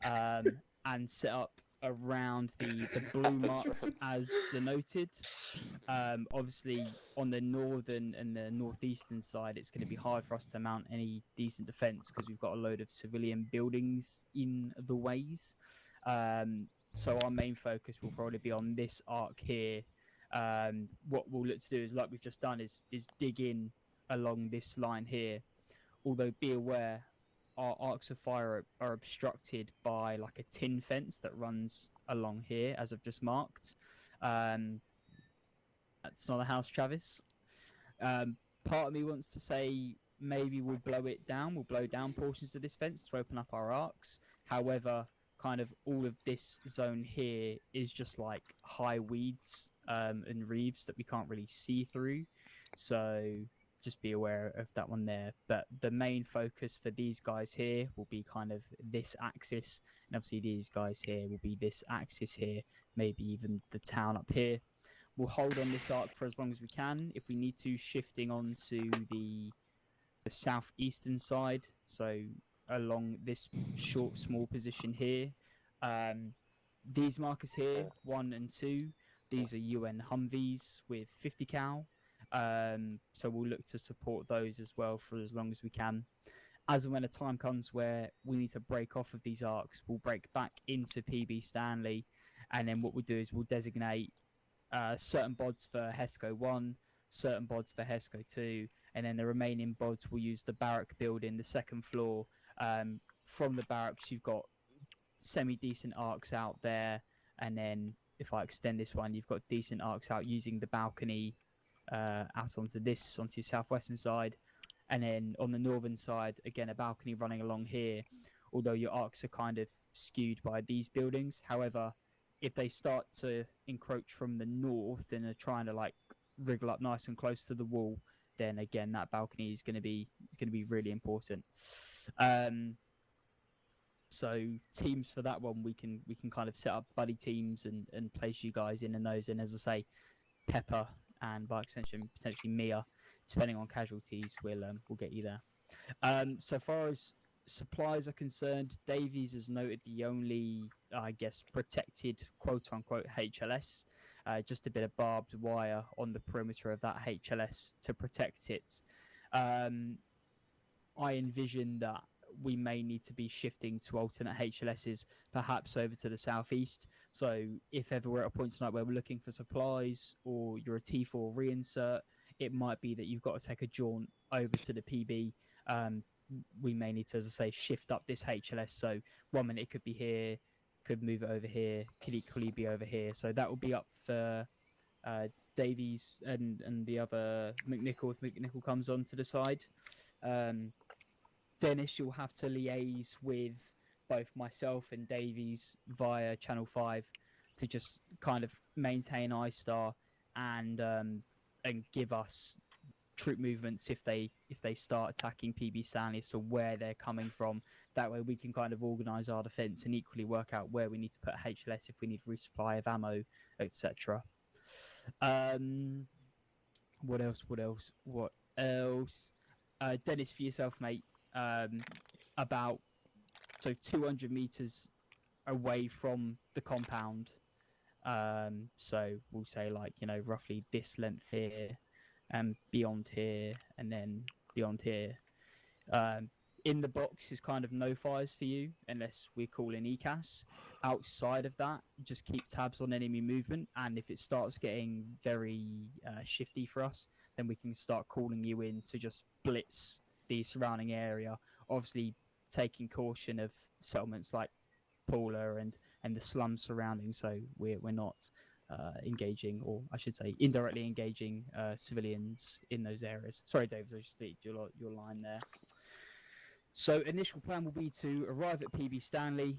and set up around the blue That's marks right. as denoted. Obviously, on the northern and the northeastern side, it's going to be hard for us to mount any decent defense because we've got a load of civilian buildings in the ways. So our main focus will probably be on this arc here. What we'll look to do is, like we've just done, is dig in along this line here. Although be aware, our arcs of fire are obstructed by like a tin fence that runs along here, as I've just marked. Um, that's not a house, Travis. Part of me wants to say maybe we'll blow it down. We'll blow down portions of this fence to open up our arcs. However, kind of all of this zone here is just like high weeds and reeds that we can't really see through. So just be aware of that one there. But the main focus for these guys here will be kind of this axis, and obviously these guys here will be this axis here, maybe even the town up here. We'll hold on this arc for as long as we can. If we need to, shifting on to the southeastern side, so along this short, small position here. Um, these markers here, 1 and 2, these are UN Humvees with 50 cal. So we'll look to support those as well for as long as we can. As and when a time comes where we need to break off of these arcs, we'll break back into PB Stanley, and then what we'll do is we'll designate certain bods for HESCO 1, certain bods for HESCO 2, and then the remaining bods will use the barrack building, the second floor. From the barracks, you've got semi-decent arcs out there, and then if I extend this one, you've got decent arcs out using the balcony out onto your southwestern side. And then on the northern side, again, a balcony running along here, although your arcs are kind of skewed by these buildings. However, if they start to encroach from the north and are trying to like wriggle up nice and close to the wall, then again that balcony is going to be really important. So teams for that one, we can kind of set up buddy teams and place you guys in those. And as I say, Pepper and by extension potentially Mia, depending on casualties, we'll get you there. So far as supplies are concerned, Davies has noted the only, I guess, protected quote unquote HLS, just a bit of barbed wire on the perimeter of that HLS to protect it. I envision that we may need to be shifting to alternate HLSs, perhaps over to the southeast. So if ever we're at a point tonight where we're looking for supplies or you're a T4 reinsert, it might be that you've got to take a jaunt over to the PB. We may need to, as I say, shift up this HLS. So 1 minute it could be here, could move it over here, could equally be over here. So that will be up for Davies and the other McNichol if McNichol comes on to the side. Dennis, you'll have to liaise with both myself and Davies via Channel 5 to just kind of maintain iStar and give us troop movements if they start attacking PB Stanley as to where they're coming from. That way we can kind of organise our defence and equally work out where we need to put HLS if we need resupply of ammo, etc. What else? Dennis, for yourself, mate. About 200 meters away from the compound. So we'll say like roughly this length here, and beyond here, and then beyond here. Um, in the box is kind of no fires for you unless we're calling ECAS. Outside of that, just keep tabs on enemy movement, and if it starts getting very shifty for us, then we can start calling you in to just blitz the surrounding area. Obviously, taking caution of settlements like Paula and the slums surrounding, so we're not engaging, or I should say, indirectly engaging civilians in those areas. Sorry, David, I just deleted your line there. So initial plan will be to arrive at PB Stanley,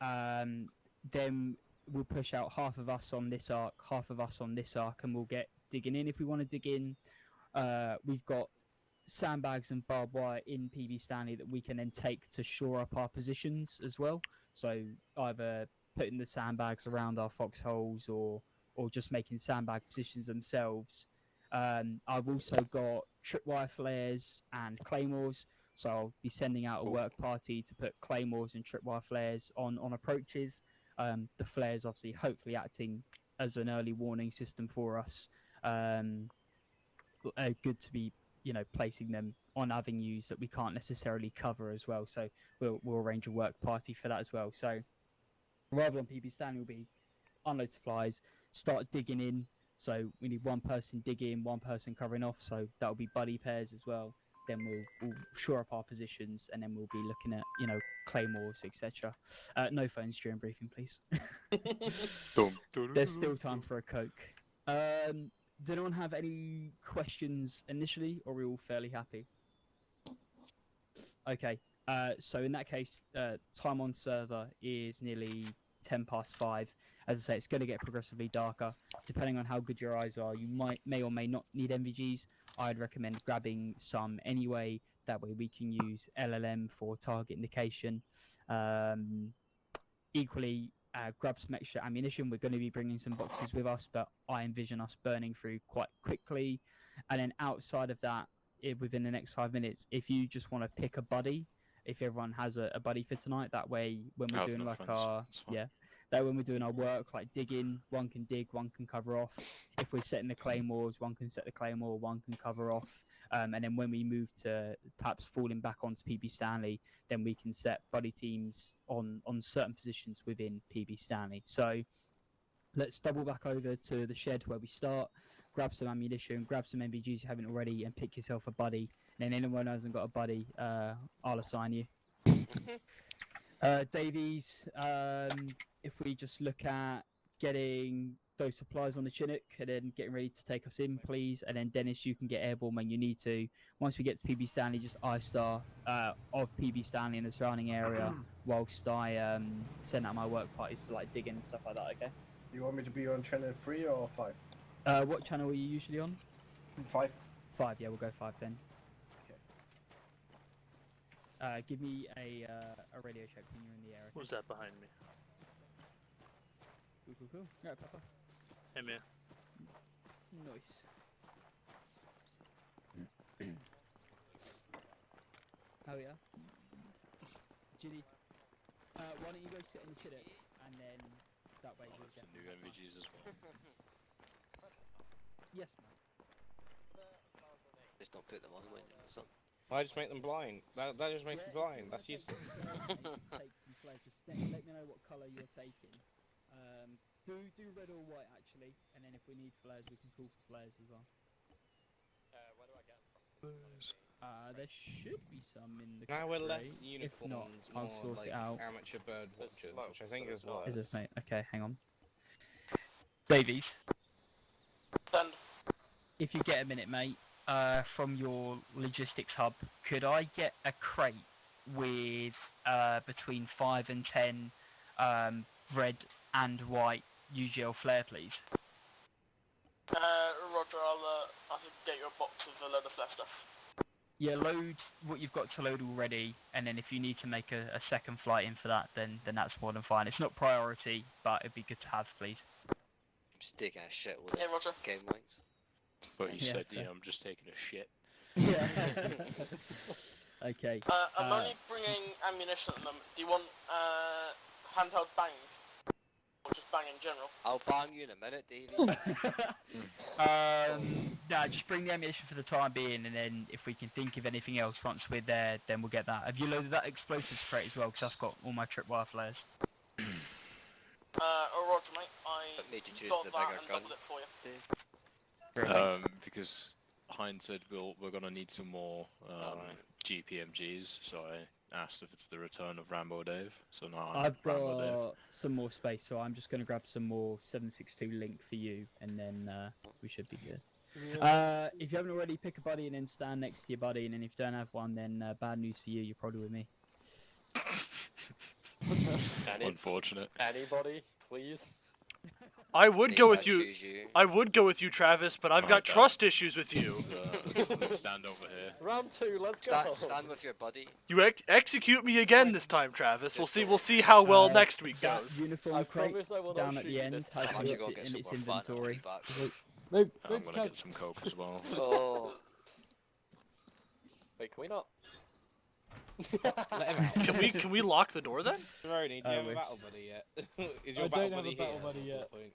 then we'll push out half of us on this arc, half of us on this arc, and we'll get digging in if we want to dig in. We've got sandbags and barbed wire in PB Stanley that we can then take to shore up our positions as well. So either putting the sandbags around our foxholes or just making sandbag positions themselves. I've also got tripwire flares and claymores, So I'll be sending out a work party to put claymores and tripwire flares on approaches. The flares obviously hopefully acting as an early warning system for us. Good to be placing them on avenues that we can't necessarily cover as well. So we'll arrange a work party for that as well. So arrival on PB Stanley will be unload supplies, start digging in. So we need one person digging, one person covering off. So that'll be buddy pairs as well. Then we'll shore up our positions, and then we'll be looking at claymores, etc. No phones during briefing, please. There's still time for a Coke. Does anyone have any questions initially, or are we all fairly happy? Okay. So in that case, time on server is nearly 5:10. As I say, it's going to get progressively darker. Depending on how good your eyes are, you may or may not need NVGs. I'd recommend grabbing some anyway. That way we can use LLM for target indication. Equally, grab some extra ammunition. We're going to be bringing some boxes with us, but I envision us burning through quite quickly. And then outside of that, within the next 5 minutes, if you just want to pick a buddy, if everyone has a buddy for tonight, that way when we're doing like when we're doing our work, like digging, one can dig, one can cover off. If we're setting the claymores, one can set the claymore, one can cover off. And then when we move to perhaps falling back onto PB Stanley, then we can set buddy teams on certain positions within PB Stanley. So let's double back over to the shed where we start, grab some ammunition, grab some NVGs you haven't already, and pick yourself a buddy. And then anyone who hasn't got a buddy, I'll assign you. Davies, if we just look at getting those supplies on the Chinook and then getting ready to take us in, please. And then Dennis, you can get airborne when you need to. Once we get to PB Stanley, just I-star of PB Stanley in the surrounding area whilst I send out my work parties to like dig in and stuff like that, okay? You want me to be on channel 3 or 5? What channel are you usually on? 5. 5, yeah, we'll go 5 then. Give me a radio check when you're in the air. What's that behind me? Cool. Yeah, Papa. Hey, man. Nice. Oh, yeah? Do you need... why don't you go sit in the Chinook, and then that way you'll get... the new MVGs as well. Yes, mate. Just don't put them on when you're in the sun. I just make them blind. That just makes me blind. That's useless. Take some flares. Just let me know what colour you're taking. Do red or white actually, and then if we need flares, we can pull for flares as well. Where do I get them? There should be some in the. Now we're less crates. uniforms, If not, I'll more source like it out. amateur bird watchers, which I think is worse. Is this mate? Okay, hang on. Davies. Done. If you get a minute, mate, from your logistics hub, could I get a crate with between 5 and 10 red and white UGL flare, please? Roger, I can get you a box of a load of flare stuff. Yeah, load what you've got to load already, and then if you need to make a second flight in for that, then that's more than fine. It's not priority, but it'd be good to have, please. Just taking a shit with Yeah, Roger. game links. Thought you said, fair. I'm just taking a shit. Yeah. Okay. I'm only bringing ammunition at the moment. Do you want handheld bangs? Or just bang in general? I'll bang you in a minute, Davey. Nah, just bring the ammunition for the time being, and then if we can think of anything else once we're there, then we'll get that. Have you loaded that explosives crate as well? Because I've got all my tripwire flares. Roger, mate. What made you choose got the that bigger and gun, doubled it for you. Dave? Because Heinz said we're gonna need some more GPMGs, so I asked if it's the return of Rambo Dave. So now I've Rambo Dave. got some more space, so I'm just going to grab some more 7.62 link for you, and then we should be good. If you haven't already, pick a buddy and then stand next to your buddy, and then if you don't have one, then bad news for you, you're probably with me. Unfortunate. Anybody, please? I would Dave, go with I you. choose you. I would go with you, Travis, but I've got Alright, trust issues with you. Let's stand over here. Round 2, let's go. Stand with your buddy. You execute me again this time, Travis. We'll see. We'll see how well next week That goes. uniform I crate promise I will down not at shoot the you end this has time. I'm what's actually gonna in get its some more fun. I'll be inventory. back. I'm gonna get some coke as well. Oh, Wait, can we not? Let him out. Can we lock the door then? Rony, do I you have a wish. battle buddy yet? Is your I battle don't have buddy a battle here? buddy That's yet. the point.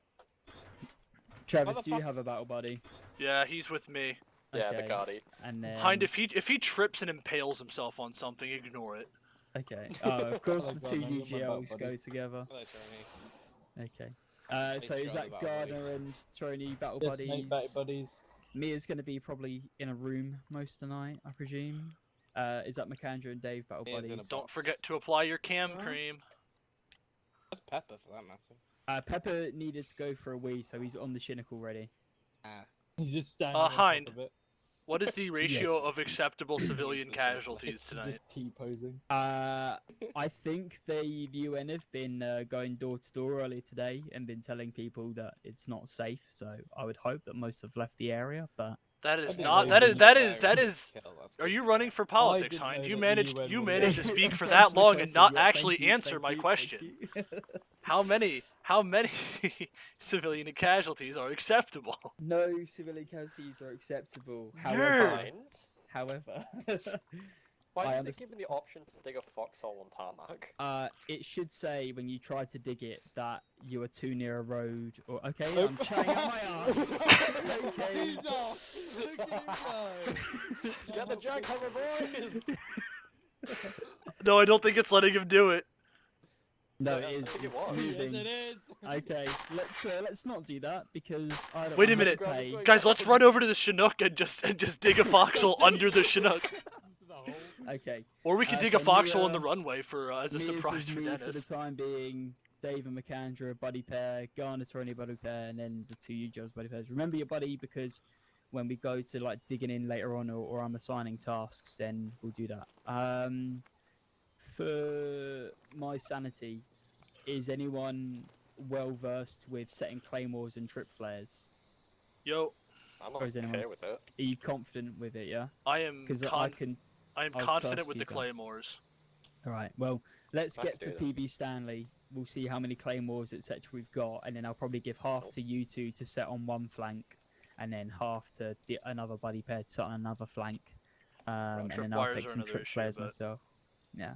Travis, do you Motherfuck- have a battle buddy? Yeah, he's with me. Yeah, Okay. the Cardi. And then Hind, if he trips and impales himself on something, ignore it. okay. Oh, of course Hello, the two Gardner, you're my battle UGLs buddy. go together. Hello, Tony. Okay. It's So is your that other battle buddy. Gardner and Trony battle Yes, buddies? mate, battle buddies. Mia's going to be probably in a room most of the night, I presume. Is that McAndrew and Dave battle Mia's in a buddies? Don't forget to apply your cam cream. That's Pepper for that matter. Pepper needed to go for a wee, so he's on the Chinook already. He's just standing on top Hind. of it. What is the ratio Yes. of acceptable civilian casualties It's tonight? just T-posing. I think the UN have been going door to door earlier today and been telling people that it's not safe. So I would hope that most have left the area, but That is That'd be not. amazing. That is. Kill, that's Are good you stuff. running for politics, didn't Hind? know You that the managed. UN You were managed to there. speak for Thanks that for the long and question, not yeah, actually thank you, answer thank my you, question. thank you. How many civilian casualties are acceptable? No civilian casualties are acceptable. Nerd. However, Why I does it understand. give me the option to dig a foxhole on tarmac? It should say when you try to dig it that you are too near a road. Or okay, Nope. I'm chatting up my ass. Okay. He's off! Look at him go! Get the jackhammer, boys! No, I don't think it's letting him do it. No, Yeah, it I is. think it It's was. Yes, moving. it is! Okay, let's not do that because I don't. Wait a want to minute. pay. Guys, let's run over to the Chinook and just dig a foxhole under the Chinook, Into the hole. Okay. or we could dig So a foxhole in Mia- the runway for as a Mia's surprise with for me Dennis. For the time being, Dave and McAndrew, a buddy pair, Garner, Tony, buddy pair, and then the two UJOs buddy pairs. Remember your buddy because when we go to like digging in later on or I'm assigning tasks, then we'll do that. For my sanity, is anyone well versed with setting claymores and trip flares? Yo, I'm Or is not anyone- okay with it. Are you confident with it? Yeah. I am. Because Con- I can. I am I'll confident trust with you the guys. claymores. All right. Well, let's I get can to do PB Stanley. We'll see how many claymores, etc. we've got, and then I'll probably give half to you two to set on one flank, and then half to another buddy pair to set on another flank. And then I'll tripwires take are some another trip issue, flares but- myself. Yeah.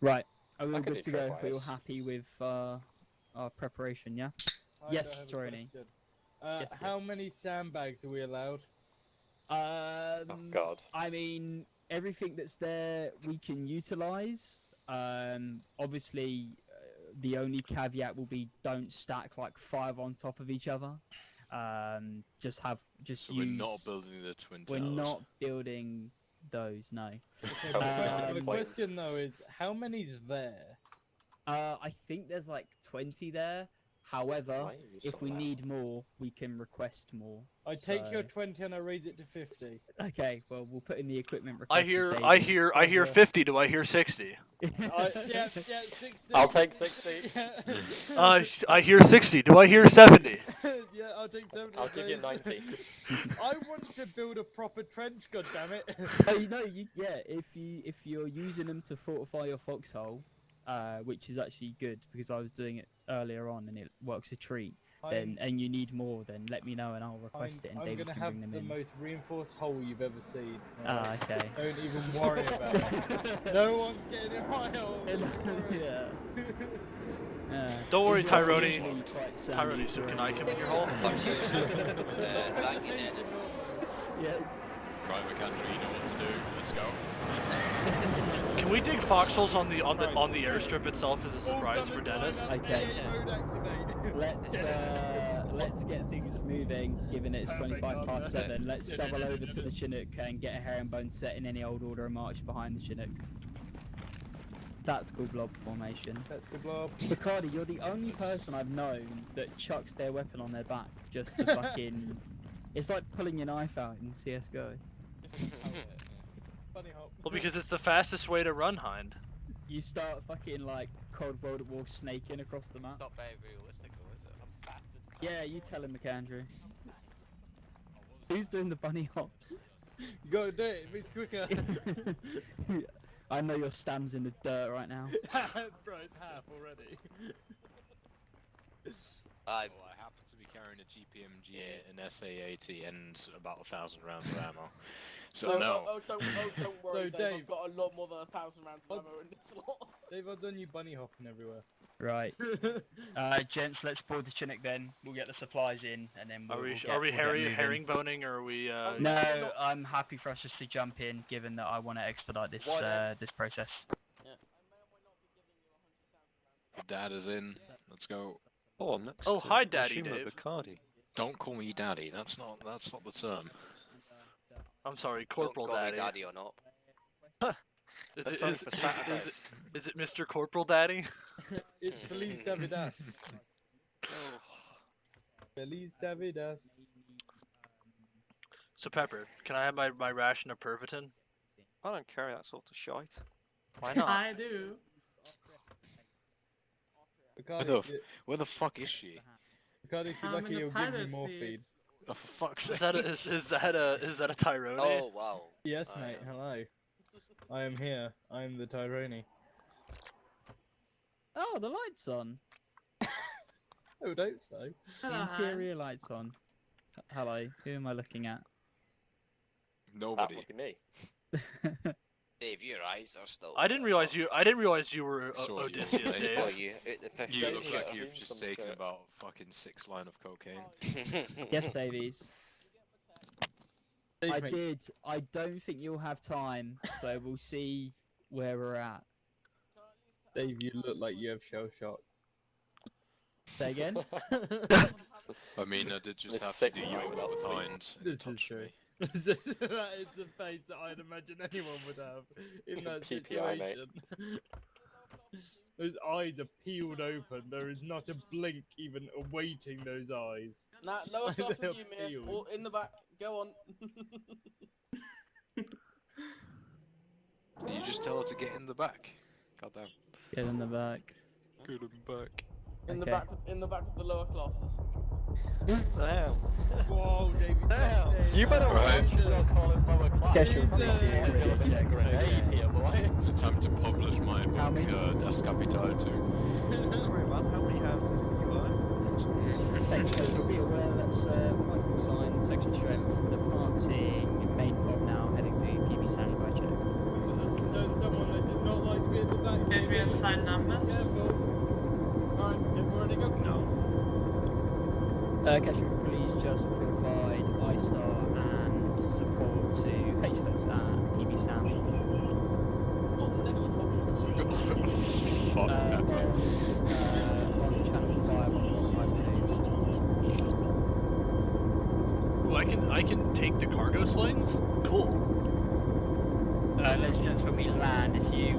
Right. Are we all can good do to go? We're all tripwires. happy with our preparation, yeah? I Yes, don't have a Tony. question. Yes, How yes. many sandbags are we allowed? Oh god. I mean, everything that's there we can utilize. Obviously, the only caveat will be don't stack like 5 on top of each other. Just So use. we're not building the twin We're towers. not building those. No. Okay, Oh, but the Um, question though is, how many's there? I think there's like 20 there. However, Why are you if so we loud? need more, we can request more. I take your so- 20 and I raise it to 50. Okay, well we'll put in the equipment request. I for hear. David. I hear 50. Do I hear 60? Yeah, 60. I'll take 60. Yeah. I hear 60. Do I hear 70? Yeah, I'll take 70. I'll give you please. 90. I want to build a proper trench, goddammit. Oh, yeah. If you're using them to fortify your foxhole, which is actually good because I was doing it earlier on and it works a treat. Then and you need more, then let me know and I'll request it and I'm David gonna can have bring them the in. most reinforced hole you've ever seen. Ah, okay. Don't even worry about it. No one's getting in my hole. Yeah. Don't worry, It's not Tyrone. usually quite sandy Tyrone, so for can a- I come in your hole? Poachers. Thank you, Dennis. Yeah. Right, McAndrew, you know what to do. Let's go. Can we dig foxholes on the airstrip itself as a surprise for Dennis? Okay. Mode activate. Let's get things moving. Given it's 25 past 7, let's Yeah. double over to the Chinook and get a herringbone set in any old order of march behind the Chinook. Tactical blob formation. That's the blob. Bacardi, you're the only person I've known that chucks their weapon on their back just to fucking. It's like pulling your knife out in CS:GO. Bunny hop. Well, because it's the fastest way to run, Hind. You start fucking like Cold World at War snaking across the map. Not very realistic, though, is it? I'm fast as Yeah, you tell him, McAndrew. Who's doing the bunny hops? You gotta do it. It's quicker. I know your stam's in the dirt right now. Bro, it's half already. I happen to be carrying a GPMG, an SA-80, and about 1,000 rounds of ammo. So don't worry, So, Dave. Dave- I've got a lot more than 1,000 rounds of ammo in this lot. Dave, odds on you bunny hopping everywhere. Right. Gents, let's board the Chinook then. We'll get the supplies in, and then we'll, Are we we'll get, are we we'll get moving. herringboning or are we? No, I'm happy for us just to jump in, given that I want to expedite this this process. your dad is in. Let's go. Oh, I'm next Oh, to hi, Daddy Ashima Dave. Bacardi. Don't call me daddy. That's not the term. I'm sorry, Corporal Don't call me Daddy. daddy or not. Is That's it only is, for is, Saturdays. is it Mr. Corporal Daddy? It's Feliz Davidas. Feliz Davidas. So Pepper, can I have my ration of Pervitin? I don't carry that sort of shite. Why not? I do. Bacardi, Where the fuck is she? Bacardi, if you're I'm lucky, in the he'll give you pilot morphine. Oh, seat. for fuck's Is sake. that is that a Tyrone? Oh wow. Yes, mate. Hello. I am here. I am the Tyrone. Oh, the lights on. I would hope so. The Hello, Han. interior lights on. Hello. Who am I looking at? That Nobody. would be me. Dave, your eyes are still. I didn't realize you were Sorry, Odysseus, Dave. Oh, Dave. you. You Dave look shit. like I've you've seen just some taken shit. about fucking 6 line of cocaine. Yes, Davies. Dave, I mate, did. I don't think you'll have time, so we'll see where we're at. Dave, you look like you have shell shock. Say again? I mean, I did just This have to sick do you guy a without little sleep. behind. and This is touch true. me. That is a face that I'd imagine anyone would have in that PPI, mate. situation. Those eyes are peeled open. There is not a blink even awaiting those eyes. Nah, lower class They're with you, Mia. peeled. All in the back. Go on. Did you just tell her to get in the back? Goddamn. Get in the back. Get in back. In the Okay. back. In the back of the lower classes. Damn. Whoa, Davey. Damn. You better Right. watch your calling lower class. Guess you're Probably pretty see a serious. bit of a grenade here, boy. It's time to publish my How book, many? Das Kapital 2. Sorry, man. How many houses do you own? Thanks, you'll be aware that's Michael sign, section strength, departing main fob now, heading to PB Sandy by Chinook. So someone that did not like to be at the back. Did we assign number? Careful. Alright, everyone ready to go? No. Cash, please just provide ISTAR and support to HLS at PB Sandy. What the next one? Fuck Pepper. On channel 5 on 152. Ooh, I can take the cargo slings. Cool. Ladies and gents, when we land, if you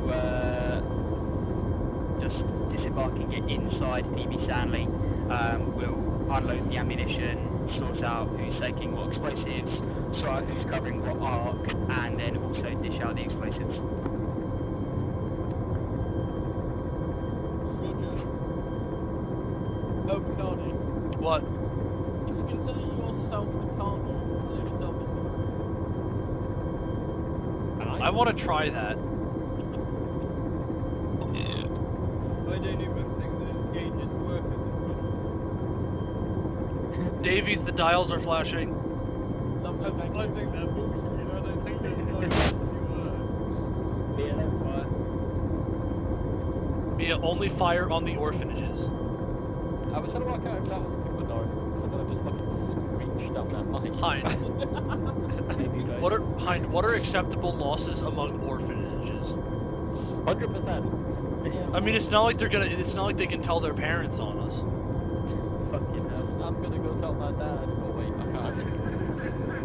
just disembark and get inside PB Stanley, we'll unload the ammunition, sort out who's taking what explosives, sort out who's covering what arc, and then also dish out the explosives. Oh, Bacardi. What? If you consider yourself the cargo, consider yourself the I want to try that. I don't even think those gauges work at the front. Davies, the dials are flashing. Lovely, thank I you. think they're bullshit. I don't think they're actually work. Be an fire. Mia, only fire on the orphanages. I was trying to work out if that was the good or if someone had just fucking screeched down that mic. Hind, what are acceptable losses among orphanages? 100%. I mean, it's not like they can tell their parents on us. Fucking hell. I'm gonna go tell my dad. Oh wait, I can't.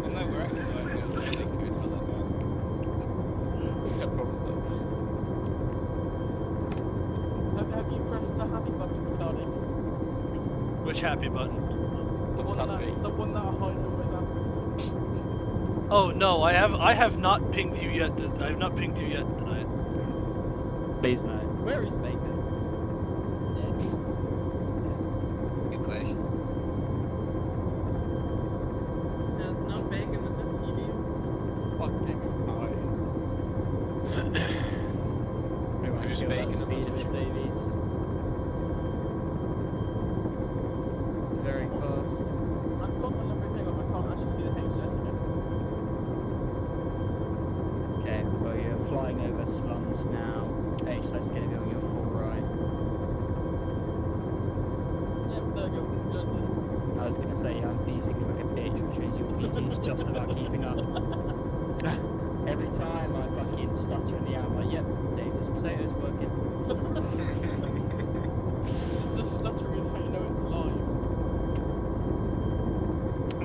Well, no, we're actually like, saying they can go tell that guy. Yeah, probably. Have you pressed the happy button, Bacardi? Which happy button? The one that I always asks. Oh no, I have not pinged you yet. I have not pinged you yet tonight. Please no. Where is Bacon? Good question. There's no bacon with this helium. Fucking Everyone Who's feel that making the speed of it, message? Davies?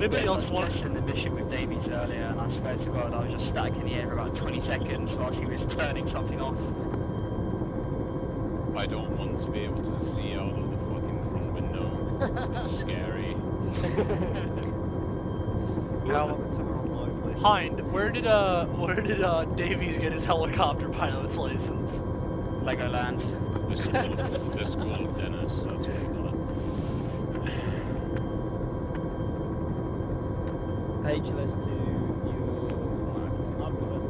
anybody Yeah, else I was want? testing the mission with Davies earlier, and I swear to God, I was just static in the air for about 20 seconds while she was turning something off. I don't want to be able to see out of the fucking front window. It's scary. How long until we're on lively? Hind, where did Davies get his helicopter pilot's license? Legoland. The school of Dennis, that's what he got. HLS to your. I've got it.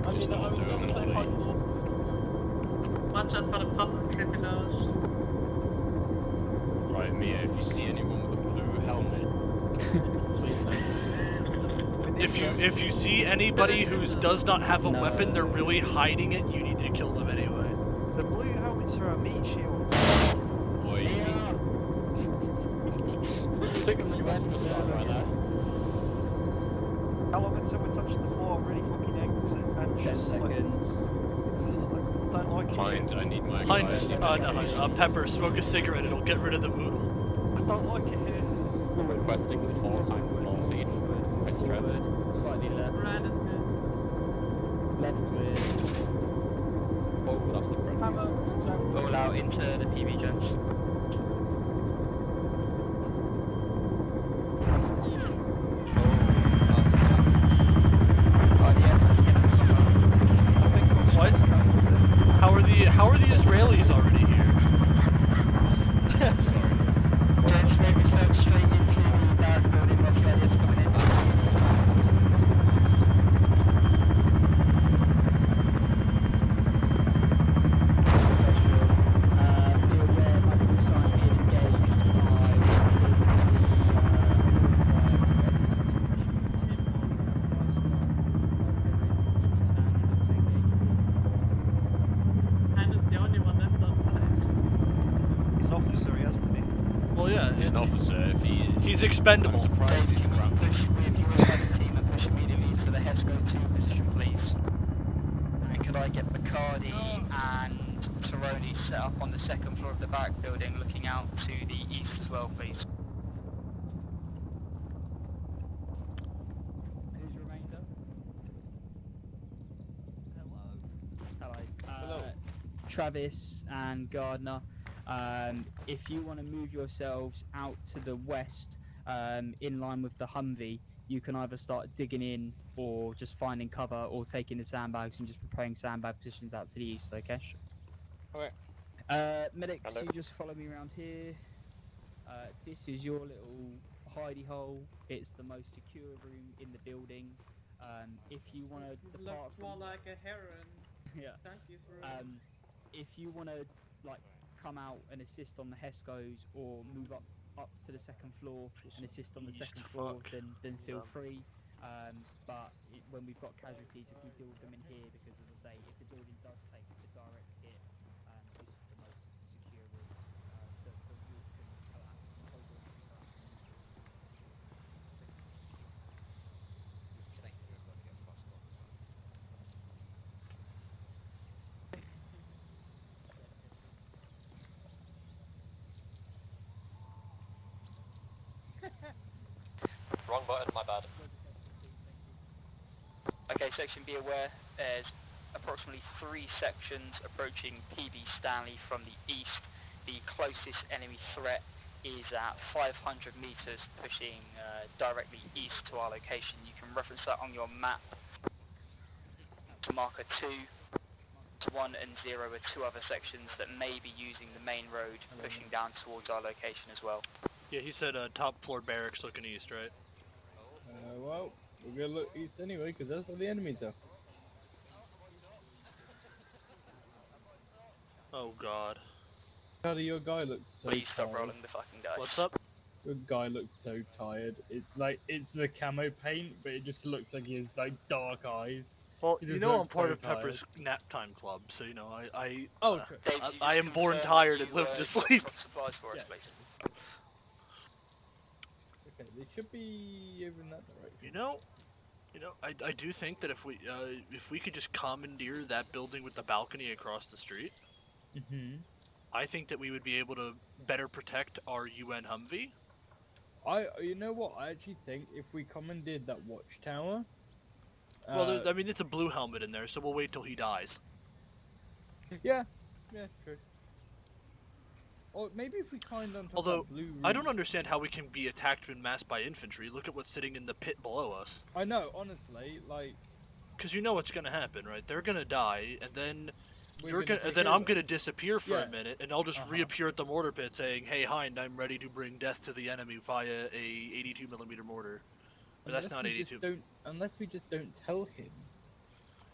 I mean, I was going to say points off. Watch out for the puppet criminals. Right, Mia, if you see anyone with a blue helmet, Please don't. If you see anybody who does not have a No. weapon, they're really hiding it. You need to kill them anyway. The blue helmets are our meat shield. boy, 6 UN just died right there. How long until we touch the floor? I'm really fucking anxious. 10 seconds. I don't like it. Hind, I need my Hind, anxiety. Pepper, smoke a cigarette. It'll get rid of the mood. I don't like it here. I'm requesting 4 times morphine. I stress. Slightly left. Red is good. Left clear. Oh, that was a friend. Hammer, All out into the PB Jones. I think my flight's cancelled. How are the Israelis already here? James, maybe serve straight into that building once the idiots coming in. Be aware, my crew sign being engaged by And is the only one left on site. He's an officer, he has to be. Well, yeah, He's an officer, if he's I'm expendable. surprised he's scrapped. Push with your 17 and push immediately to the HESCO 2 position, please. And could I get Bacardi and Taroni set up on the second floor of the back building, looking out to the east as well, please? Who's remainder? Hello. Hello. Travis and Gardner. If you want to move yourselves out to the west, in line with the Humvee, you can either start digging in or just finding cover or taking the sandbags and just preparing sandbag positions out to the east, okay? Okay. Medics, Hello. you just follow me around here. This is your little hidey hole. It's the most secure room in the building. If you want to It depart looks more from... like a heroin yeah. junkies room. If you want to like come out and assist on the HESCOs or move up to the second floor and assist on the East, second floor, fuck. then feel free. But when we've got casualties, if we deal with them in here, because as I say, if the building does take the direct hit, this is the most secure room. The roof can collapse, the whole building can collapse immediately. Thank you, we've got to get first contact. Wrong button, my bad. Okay, section be aware, there's approximately 3 sections approaching PB Stanley from the east. The closest enemy threat is at 500 meters, pushing directly east to our location. You can reference that on your map. Marker 2, 1 and 0 are 2 other sections that may be using the main road, pushing down towards our location as well. Yeah, he said top floor barracks looking east, right? Well, we're gonna look east anyway, because that's where the enemies are. Oh god. Cardi, your guy looks so Please stop tired. rolling the fucking dice. What's up? Your guy looks so tired. It's like, it's the camo paint, but it just looks like he has like dark eyes. Well, He you just know I'm looks part so of Pepper's nap time club, so you know I Oh, true. Dave, you I just am born confirm tired that and you, live to got sleep. some supplies for us, Yeah. please. Okay, they should be over in that direction. You know, I do think that if we could just commandeer that building with the balcony across the street, Mm-hmm. I think that we would be able to better protect our UN Humvee. You know what? I actually think if we commandeered that watchtower. Well, I mean, it's a blue helmet in there, so we'll wait till he dies. Yeah, true. Or maybe if we climbed on top Although, of that blue roof. I don't understand how we can be attacked en masse by infantry. Look at what's sitting in the pit below us. I know, honestly, like. Because you know what's gonna happen, right? They're gonna die, and then take I'm over. gonna disappear for Yeah. a minute, and I'll just reappear at the mortar pit saying, "Hey, Hind, I'm ready to bring death to the enemy via a 82mm mortar." But that's not 82. Unless we just don't tell him.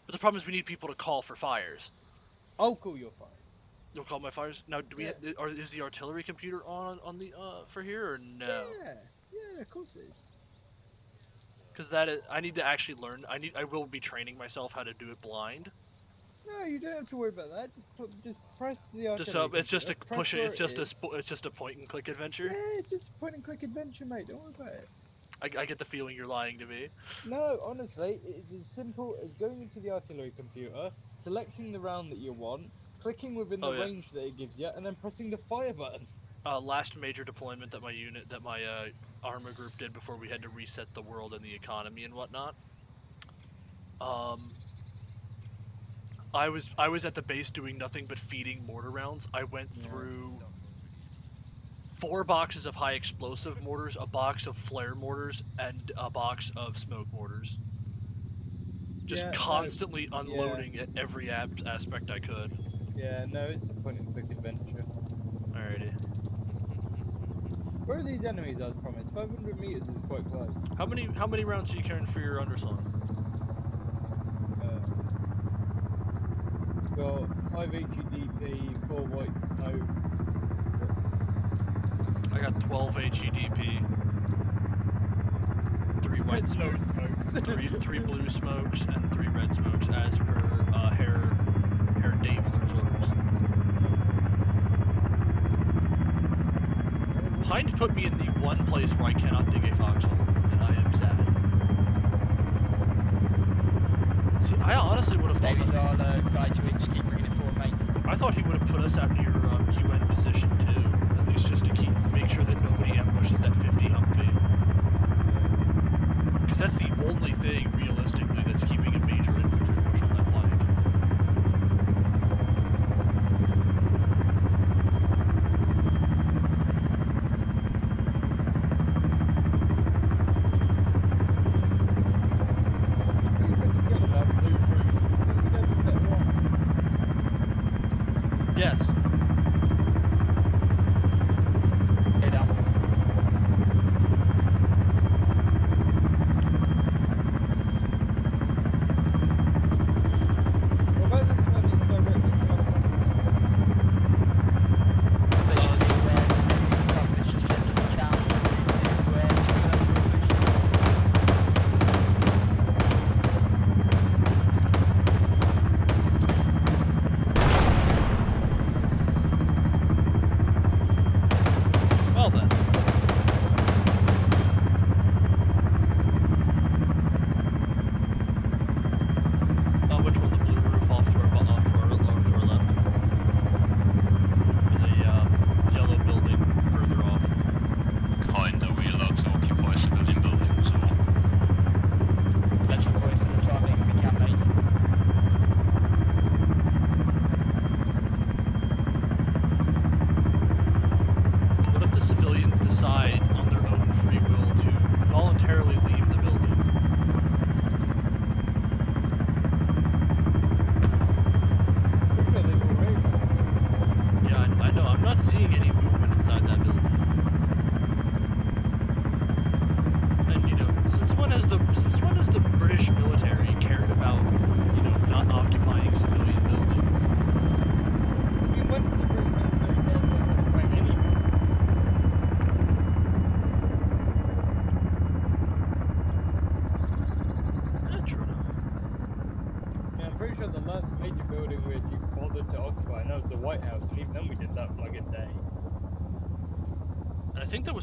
But the problem is we need people to call for fires. I'll call your fires. You'll call my fires? Now, do we? Is the artillery computer on the for here or no? Yeah, of course it is. Because I need to actually learn. I will be training myself how to do it blind. No, you don't have to worry about that. Just press the artillery. It's just a computer, push it. press It's just a point and click adventure. Yeah, it's just a point and click adventure, mate. Don't worry about it. I get the feeling you're lying to me. No, honestly, it's as simple as going into the artillery computer, selecting the round that you want, clicking within the range that it gives you, and then pressing the fire button. Last major deployment that my armor group did before we had to reset the world and the economy and whatnot. I was at the base doing nothing but feeding mortar rounds. I went through 4 boxes of high explosive mortars, a box of flare mortars, and a box of smoke mortars. Just constantly unloading at every aspect I could. Yeah, no, it's a point and click adventure. Alrighty. Where are these enemies as promised? 500 meters is quite close. How many rounds are you carrying for your underslung? Got 5 HEDP, 4 white smoke. I got 12 HEDP, 3 white smokes, three blue smokes, and 3 red smokes, as per Herr Davler's orders. Hind put me in the one place where I cannot dig a foxhole, and I am sad. See, I honestly would have thought I thought he would have put us out near UN position too, at least just to make sure that nobody ambushes that 50 Humvee. Because that's the only thing, realistically, that's keeping a major infantry push on that flank. Yes.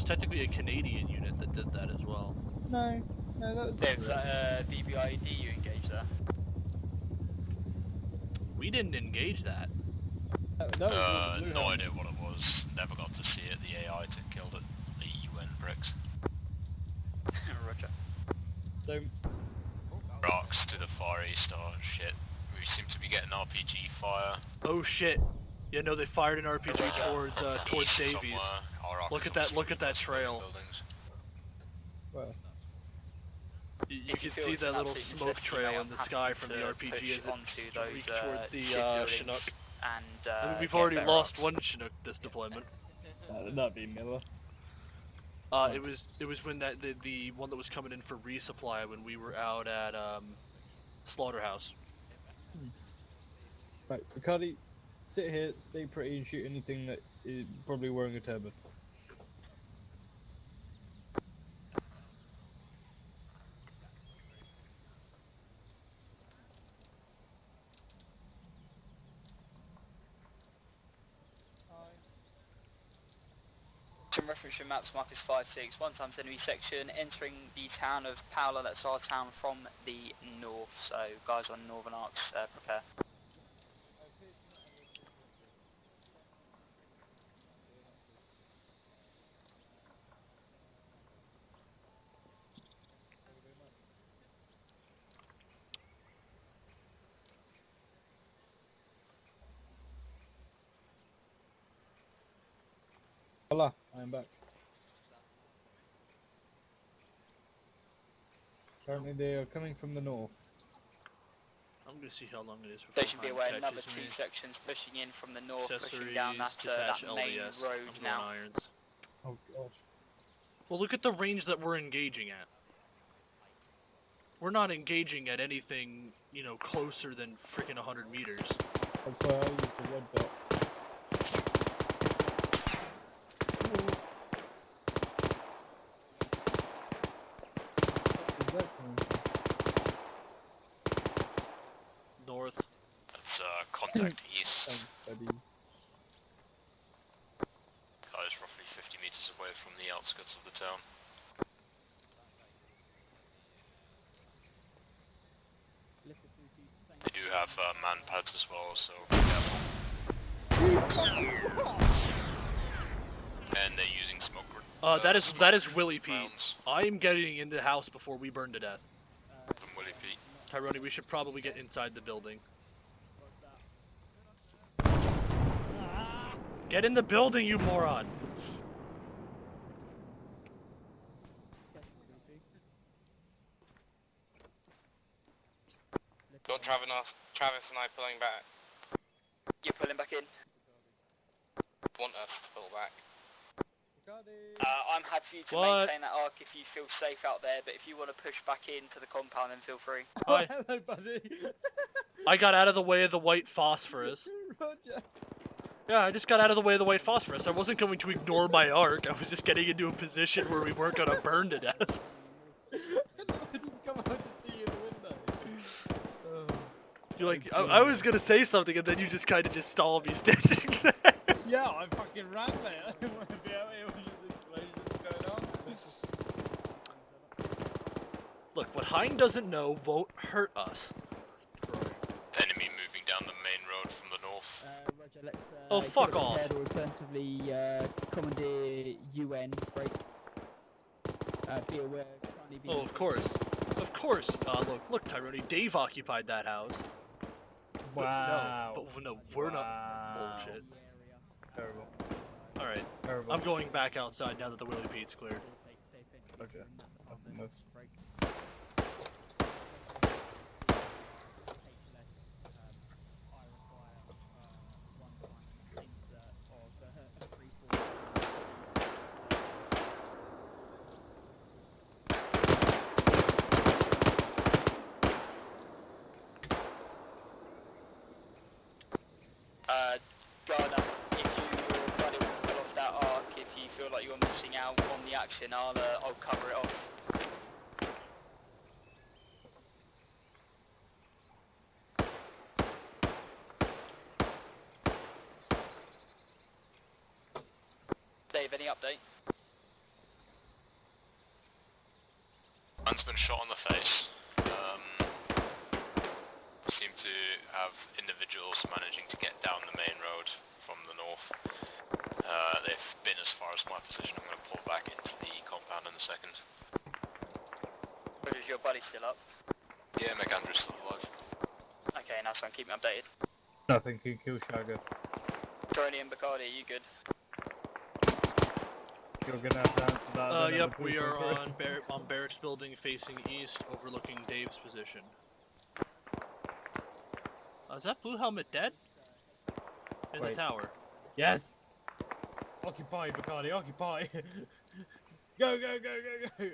Technically a Canadian unit that did that as well. No, that was... BBIED you engaged there? We didn't engage that. No idea what it was. Never got to see it. The AI took killed it. The UN bricks. Oh shit! Yeah, no, they fired an RPG towards Davies. Look at that trail. Where? You can see that little smoke trail in the sky from the RPG as it streaked towards the Chinook. And I mean, we've already lost one Chinook this deployment. That'd be Miller. It was when the one that was coming in for resupply when we were out at Slaughterhouse. Right, Ricardi, sit here, stay pretty, and shoot anything that is probably wearing a turban. Some reference your maps, Marcus 5-6, 1 times enemy section, entering the town of Paola, that's our town from the north, so guys on northern arcs, prepare. Hola, I am back. Apparently they are coming from the north. I'm gonna see how long it is before They should be Hind aware another catches 2 me. sections pushing in from the north, pushing Accessories, down that detach main LDS. road I'm going now. irons. Oh god. Well, look at the range that we're engaging at. We're not engaging at anything, you know, closer than freaking 100 meters. That's why I use the red dot. Is that something? North. That's contact east. Thanks, buddy. Guys roughly 50 meters away from the outskirts of the town. They do have man pads as well, so and they're using smoke. That is Willie Pete. I am getting in the house before we burn to death. From Willie Pete. Tyrone, we should probably get inside the building. Get in the building, you moron! Got Travis and I pulling back. You're pulling back in? Want us to pull back. I'm happy for you to maintain that arc if you feel safe out there, but if you want to push back into the compound, then feel free. Hi. Hello, buddy. I got out of the way of the white phosphorus. Roger. Yeah, I just got out of the way of the white phosphorus. I wasn't going to ignore my arc. I was just getting into a position where we weren't going to burn to death. I just come out to see you in the window. You're like, I was going to say something, and then you just kind of just stalled me standing there. Yeah, I fucking ran there. I didn't want to be out here when this explosion's going on. Look, what Hein doesn't know won't hurt us. Enemy moving down the main road from the north. Roger, let's, oh, fuck off. Or alternatively, commandeer UN, break. Be aware, currently being... Oh, of course. Of course. Look, Tyrone, Dave occupied that house. Wow. But no, we're not. Bullshit. Terrible. Alright. Terrible. I'm going back outside now that the Willie Pete's cleared. Okay. Garner, if you or buddy will pull off that arc, if you feel like you're missing out on the action, I'll cover it off. Dave, any update? Man's been shot on the face. Seem to have individuals managing to get down the main road from the north. They've been as far as my position. I'm going to pull back into the compound in a second. But is your buddy still up? Yeah, McAndrew's still alive. Okay, nice one, keep me updated. Nothing can kill Shagger. Tony and Bacardi, you good? You're gonna have to answer that. I don't have Yep, a we are blueprint for it. on Barracks Building facing east, overlooking Dave's position. Is that Blue Helmet dead? In the tower. Yes! Occupy, Bacardi, occupy! Go, go, go, go, go!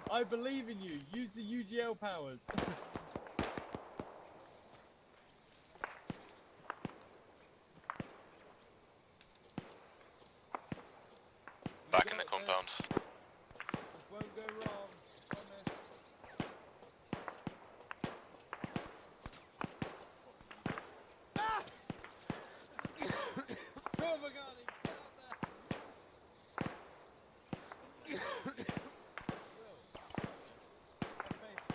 I believe in you! Use the UGL powers! Back in the compound. This won't go wrong, promise. Ah! Go on, Bacardi! Get up there! Will. Have faith.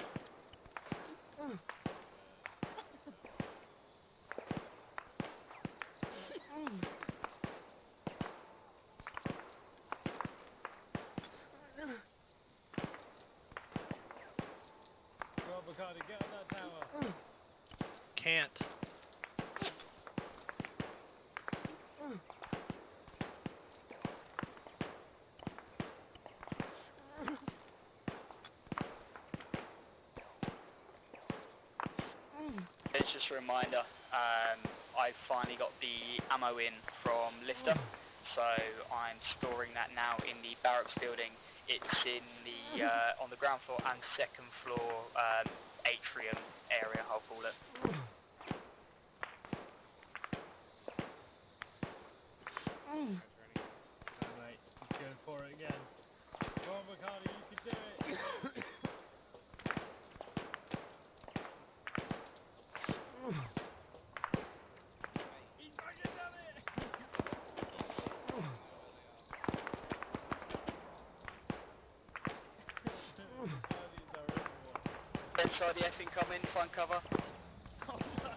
Go on, Bacardi, get on that tower. Can't. It's just a reminder, I finally got the ammo in from Lifter, so I'm storing that now in the barracks building. It's in the on the ground floor and second floor atrium area, I'll call it. Mate, he's going for it again. Go on, Bacardi, you can do it. He's fucking done it! Bacardi's our everyone. Inside the F incoming, find cover. Oh, no.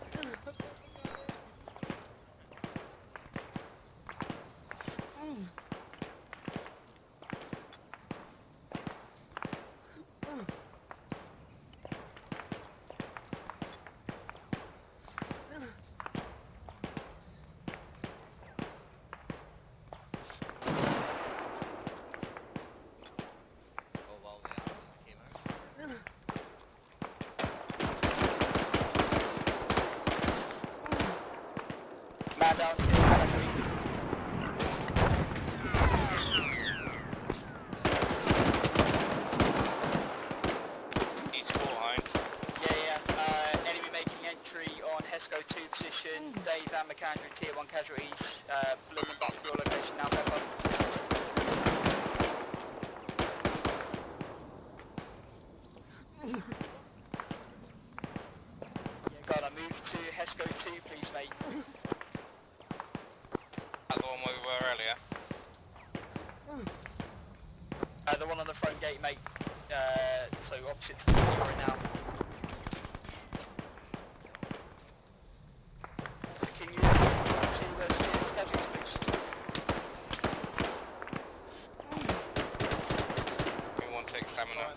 Oh well, the arrows that came out. Man down to Canopy. Each behind. Yeah. Enemy making entry on Hesco 2 position. Dave and McAndrew, tier 1 casualties. Looking back to your location now, Pepper. Gotta move to Hesco 2, please, mate. That's the one where we were earlier. The one on the front gate, mate. So opposite to the right now. Can you see those two casualties, please? We want to take stamina.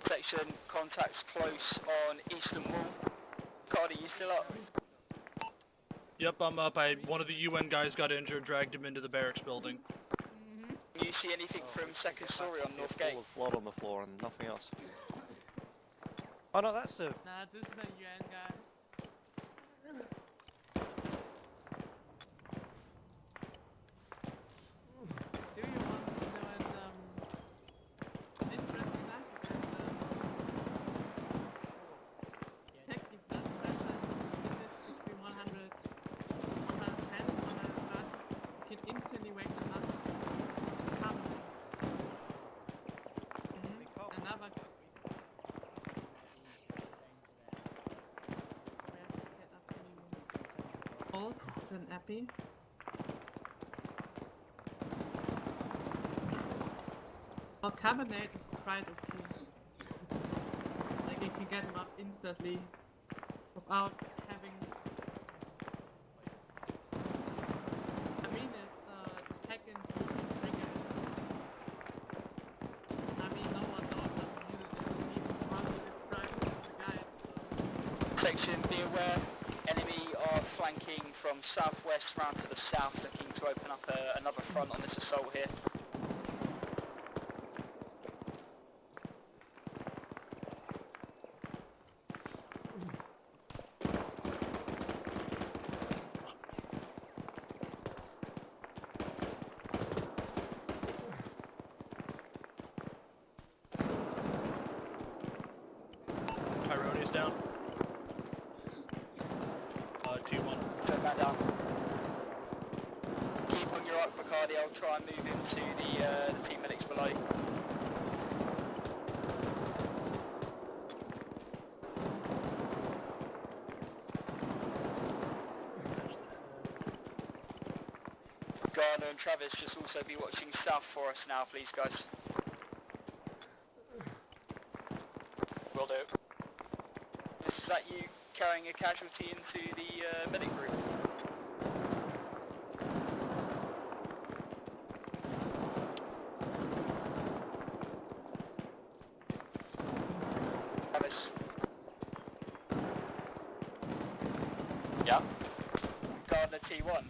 Section, contacts close on eastern wall. Cardi, you still up? Yep, I'm up. One of the UN guys got injured, dragged him into the barracks building. Can you see anything from second story on North Gate? Blood on the floor and nothing else. Oh no, that's a... Nah, this is a UN guy. Do you want to know an interesting fact that tech is that pressure is between 100, 110, 130, you can instantly wake them up. Carbon. Another. Hold an epi. Well, carbonate is quite okay. Like you can get them up instantly without having Section, be aware, enemy are flanking from southwest round to the south, looking to open up another front on this assault here. Tyrone's down. 2-1. Turn that down. Keep on your arc, Bacardi. I'll try and move him to the team medics below. Garner and Travis, just also be watching south for us now, please, guys. Will do. Is that you carrying a casualty into the medic group? Travis. Yeah. Gardner T1.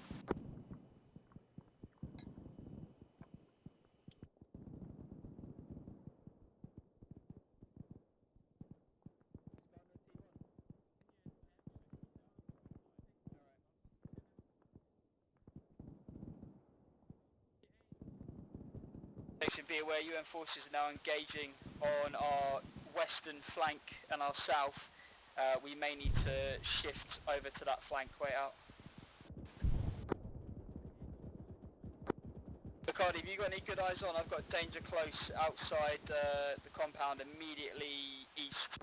Section, be aware UN forces are now engaging on our western flank and our south. We may need to shift over to that flank. Wait out. Bacardi, have you got any good eyes on? I've got danger close outside the compound immediately east.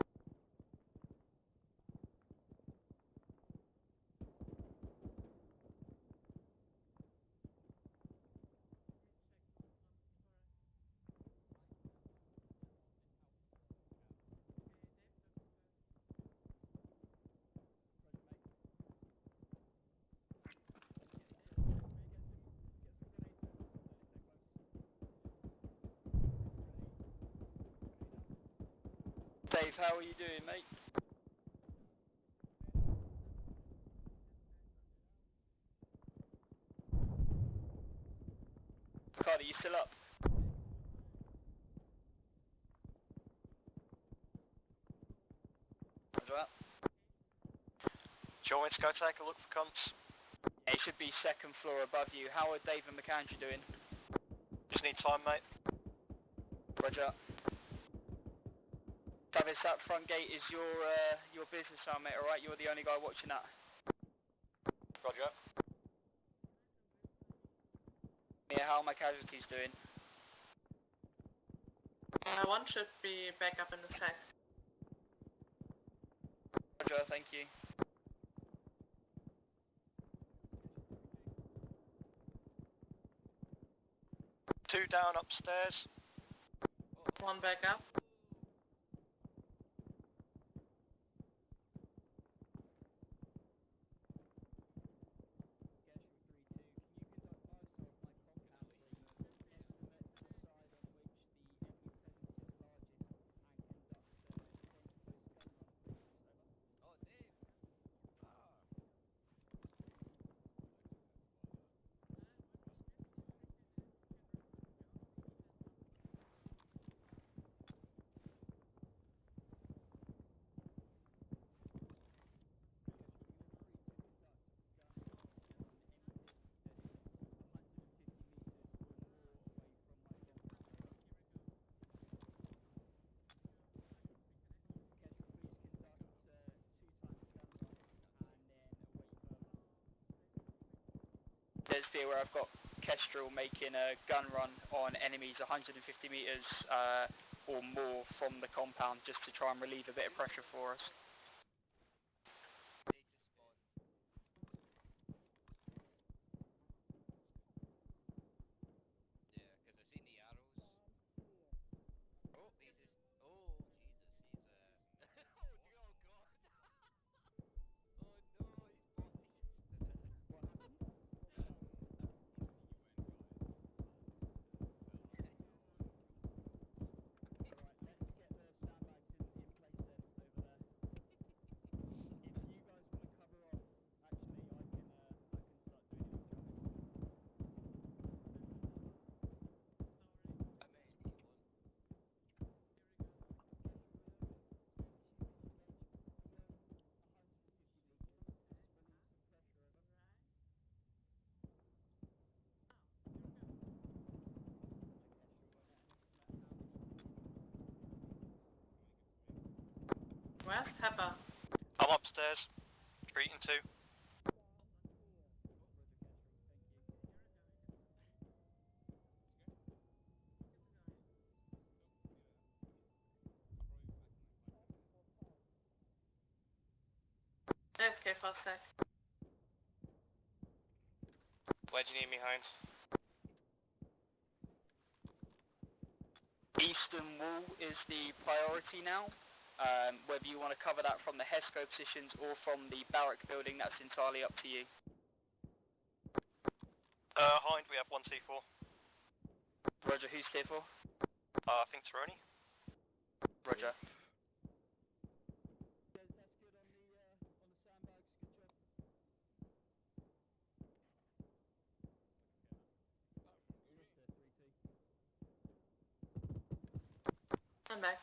Dave, how are you doing, mate? Bacardi, you still up? Roger that. Do you want me to go take a look for comps? Yeah, it should be second floor above you. How are Dave and McAndrew doing? Just need time, mate. Roger. Travis, that front gate is your business now, mate, alright? You're the only guy watching that. Roger. Yeah, how are my casualties doing? One should be back up in the sack. Roger, thank you. Two down upstairs. One back up. There's here where I've got Kestrel making a gun run on enemies 150 metres or more from the compound just to try and relieve a bit of pressure for us. west? Pepper. I'm upstairs. Treating 2. Okay, for a sec. Where do you need me, Hines? Eastern wall is the priority now. Whether you want to cover that from the HESCO positions or from the barrack building, that's entirely up to you. Hind, we have 1 C4. Roger, who's here for? I think Taroni. Roger. I'm back.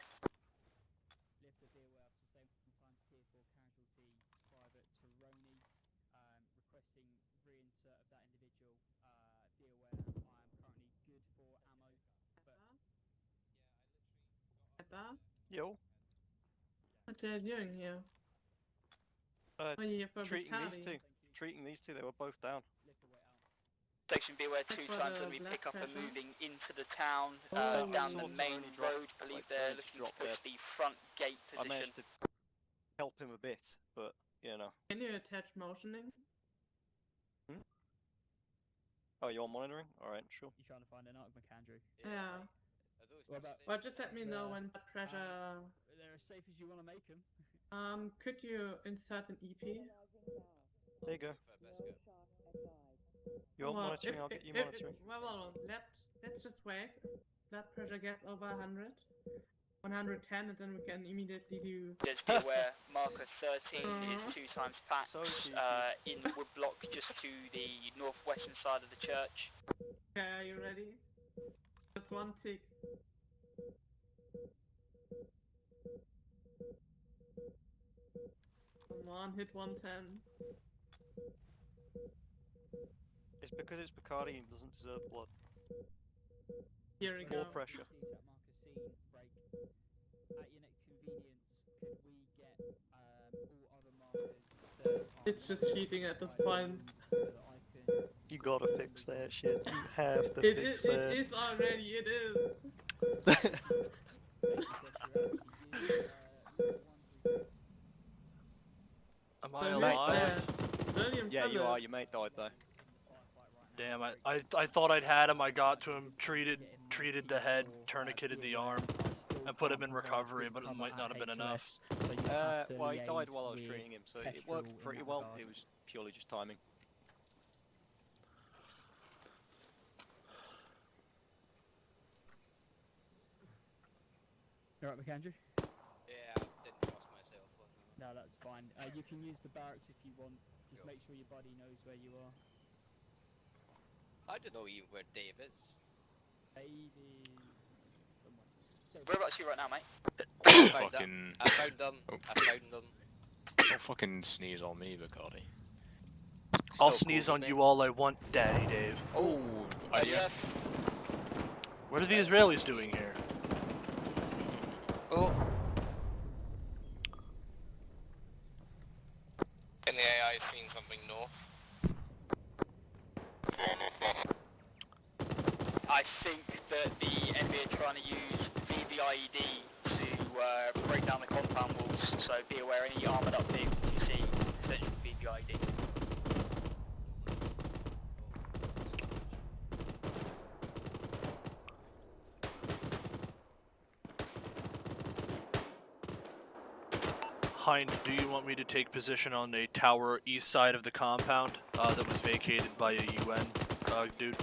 Lift of Deerware up to statement times tier 4 casualty, Private Taroni, requesting reinsert of that individual. Deerware, I am currently good for ammo, but Pepper? Yo. What are you doing here? Uh, Are you here for treating these Bacardi? two. Treating these two, they were both down. lift the weight out. Section beware Check 2 for times the when we blood pick up and pressure. moving into the town, Oh. down I the saw main Taroni drop, road. Believe like, they're Taroni looking to drop push dead. the front gate I position. managed to help him a bit, but, you know. Can you attach motioning? Oh, you're monitoring? Alright, sure. You trying to find an arc, McAndrew? Yeah. Are those What about- Well, just let me know when blood pressure. They're as safe as you want to make them. Could you insert an EP? There you go. For a biscuit. You're Well, monitoring, I'll get you monitoring. Well, let's just wait. Blood pressure gets over 100. 110, and then we can immediately do. Just be aware, marker 13 Mhm. is 2 times packs So cheeky. in woodblock just to the northwestern side of the church. Okay, are you ready? Just one tick. Come on, hit 110. It's because it's Bacardi and doesn't deserve blood. Here we More go. pressure. CSAT marker scene break. At your next convenience, could we get all other markers that are It's just cheating at this point. so that I can You gotta fix that shit. You have to It fix is. that. It is already. It is. basically pressure out. You do, Am So I who's alive? there? William Yeah, you Phillips. are. Your mate died though. Damn, I thought I'd had him. I got to him, treated the head, tourniqueted the arm, and put him in recovery, but it might not have been enough. Well, he died while I was treating him, so it worked pretty well. It was purely just timing. Alright, McAndrew? Yeah, I didn't trust myself on that. No, that's fine. You can use the barracks if you want. Just make sure your buddy knows where you are. I don't know even where Dave is. Dave is somewhere. Whereabouts are you right now, mate? Fucking. I found them. Oh. I found them. Don't fucking sneeze on me, Bacardi. I'll Still sneeze cool on with you me. all I want, Daddy Dave. Oh, idea. What are the Israelis doing here? Oh, Can the AI seen something north? I think that the enemy are trying to use VVIED to break down the compound walls, so be aware any armoured up vehicles you see, essential VVIED. Hind, do you want me to take position on the tower east side of the compound that was vacated by a UN dude?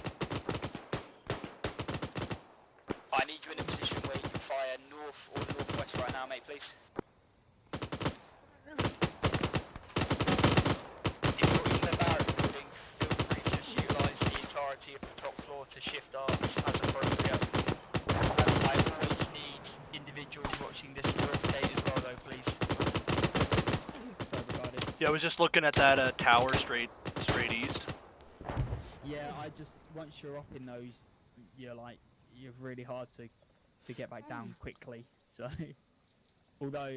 I need you in a position where you can fire north or northwest right now, mate, please. If you're in the barrack building, feel free to just utilise the entirety of the top floor to shift arms as appropriate. I always need individuals watching this north gate as well, though, please. Yeah, I was just looking at that tower straight east. Yeah, I just once you're up in those, you're really hard to get back down quickly. So, although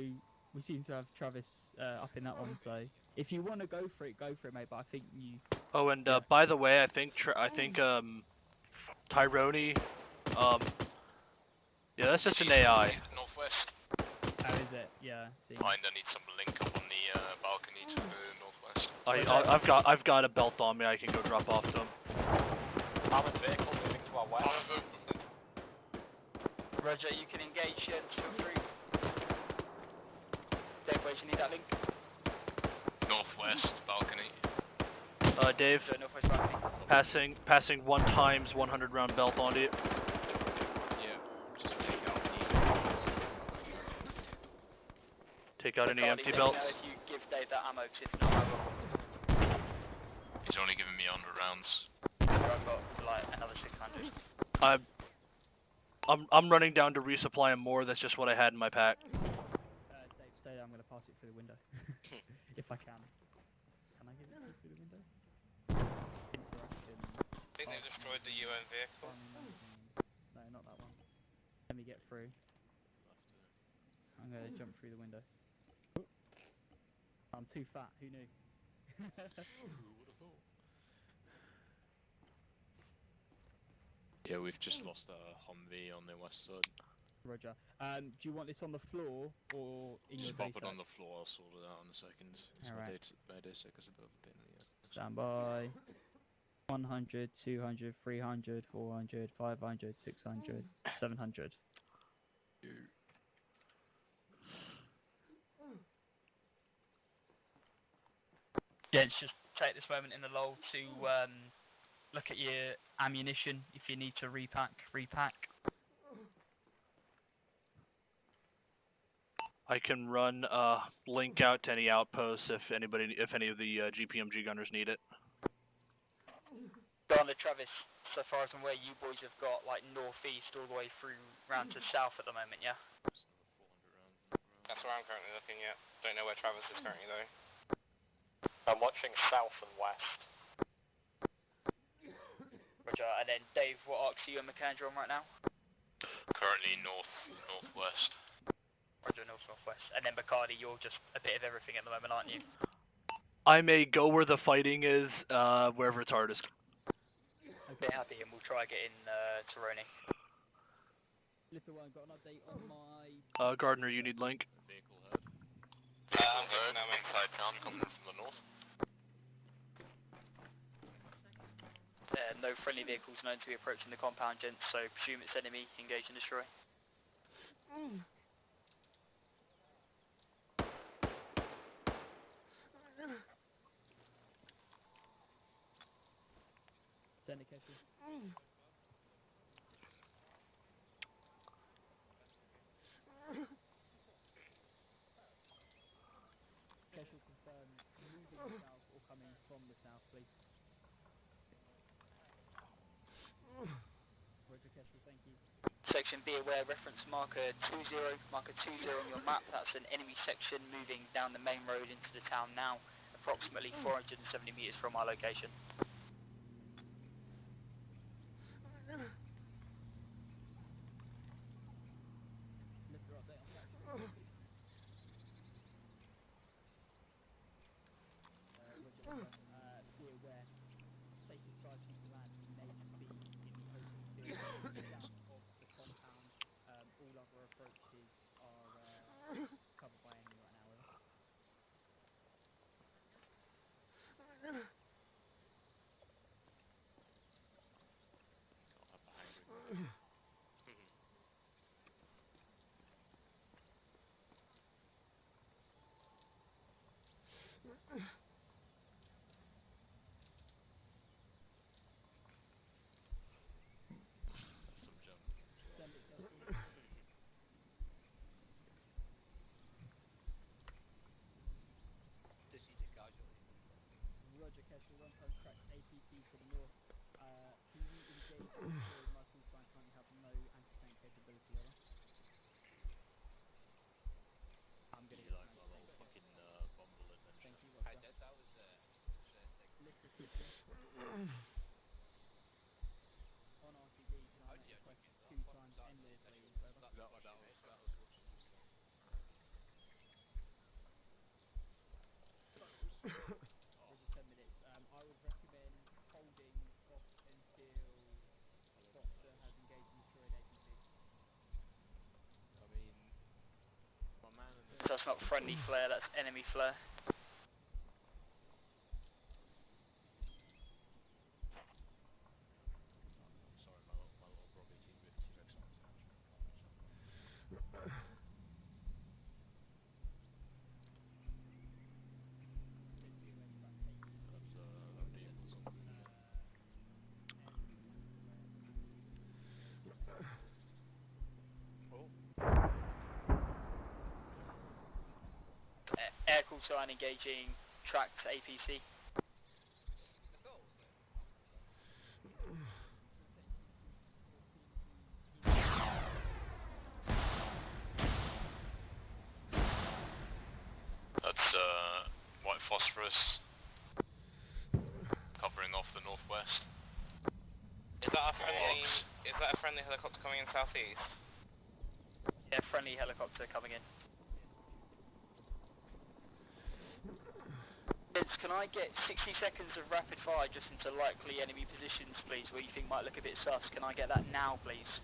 We seem to have Travis up in that one, so if you want to go for it, mate. But I think you. Oh, and by the way, I think Tyrone, yeah, that's just an AI. Northwest. How is it? Yeah. See. Kinda need some link up on the balcony to the northwest. I've got a belt on me. I can go drop off to him. Armored vehicle moving to our west. Roger, you can engage here 2-3. Dave, where do you need that link? Northwest balcony. Dave, So northwest balcony. passing 1 times 100 round belt onto you. Yeah, just Take out any Bacardi, empty let me belts. know if you give Dave that ammo, 'cause if not, I will. He's only giving me 100 rounds. I've got like another 600. I'm running down to resupply him more. That's just what I had in my pack. Dave, stay there. I'm going to pass it through the window, if I can. Can I give it to you through the window? Interactions. I think they destroyed the UN vehicle. No, not that one. Let me get through. I'm going to jump through the window. I'm too fat. Who knew? Who would have thought? Yeah, we've just lost a Humvee on the west side. Roger. Do you want this on the floor or in Just your pop base it set? on the floor, I'll sort it out in a second. Alright. My day sick is a bit of a pain in the ass. Stand by. 100, 200, 300, 400, 500, 600, 700. Gents, just take this moment in the lull to look at your ammunition. If you need to repack. I can run link out to any outposts if any of the GPMG gunners need it. Donna, Travis, so far as I'm aware, you boys have got like northeast all the way through round to south at the moment, yeah? That's where I'm currently looking at. Don't know where Travis is currently though. I'm watching south and west. Roger, and then Dave, what arcs are you and McAndrew on right now? Currently northwest. Roger, northwest. And then Bacardi, you're just a bit of everything at the moment, aren't you? I may go where the fighting is, wherever it's hardest. Bit happy, and we'll try getting Tyrone. Little one, got an update on my. Gardner, you need link. Vehicle heard. I'm heard. I'm inside town coming from the north. No friendly vehicles known to be approaching the compound, gents, so presume it's enemy, engage and destroy. Send it, Casey. Casey, confirm moving south or coming from the south, please. Roger, Casey, thank you. Section be aware, reference marker 20 on your map. That's an enemy section moving down the main road into the town now, approximately 470 meters from our location. Lift your update on that. Roger, be aware, safest side people land may just be in the open field south of the compound. All other approaches are covered by enemy right now. Some jump. Send it, Casey. Roger, Casey, one time cracked APC to the north. Can you engage with my call sign? Currently have no anti-tank capability, over. I'm Do gonna you get like my little fucking bumble adventure? Thank you, Roger. That was interesting. Lift the kitchen. On RCD, can I make request 2 times endless, please? Over. That was what she was saying. There's 10 minutes. I would recommend holding off until Boxer has engaged the destroying agency. I mean, my man in the... So that's not friendly flare, that's enemy flare. Sorry, my little groggy T-Rex arms are actually. That's that vehicle's on the move, yeah. Air call sign engaging tracked APC. That's white phosphorus covering off the northwest. Is that a friendly helicopter coming in southeast? Yeah, friendly helicopter coming in. Vince, can I get 60 seconds of rapid fire just into likely enemy positions, please, where you think might look a bit sus? Can I get that now, please?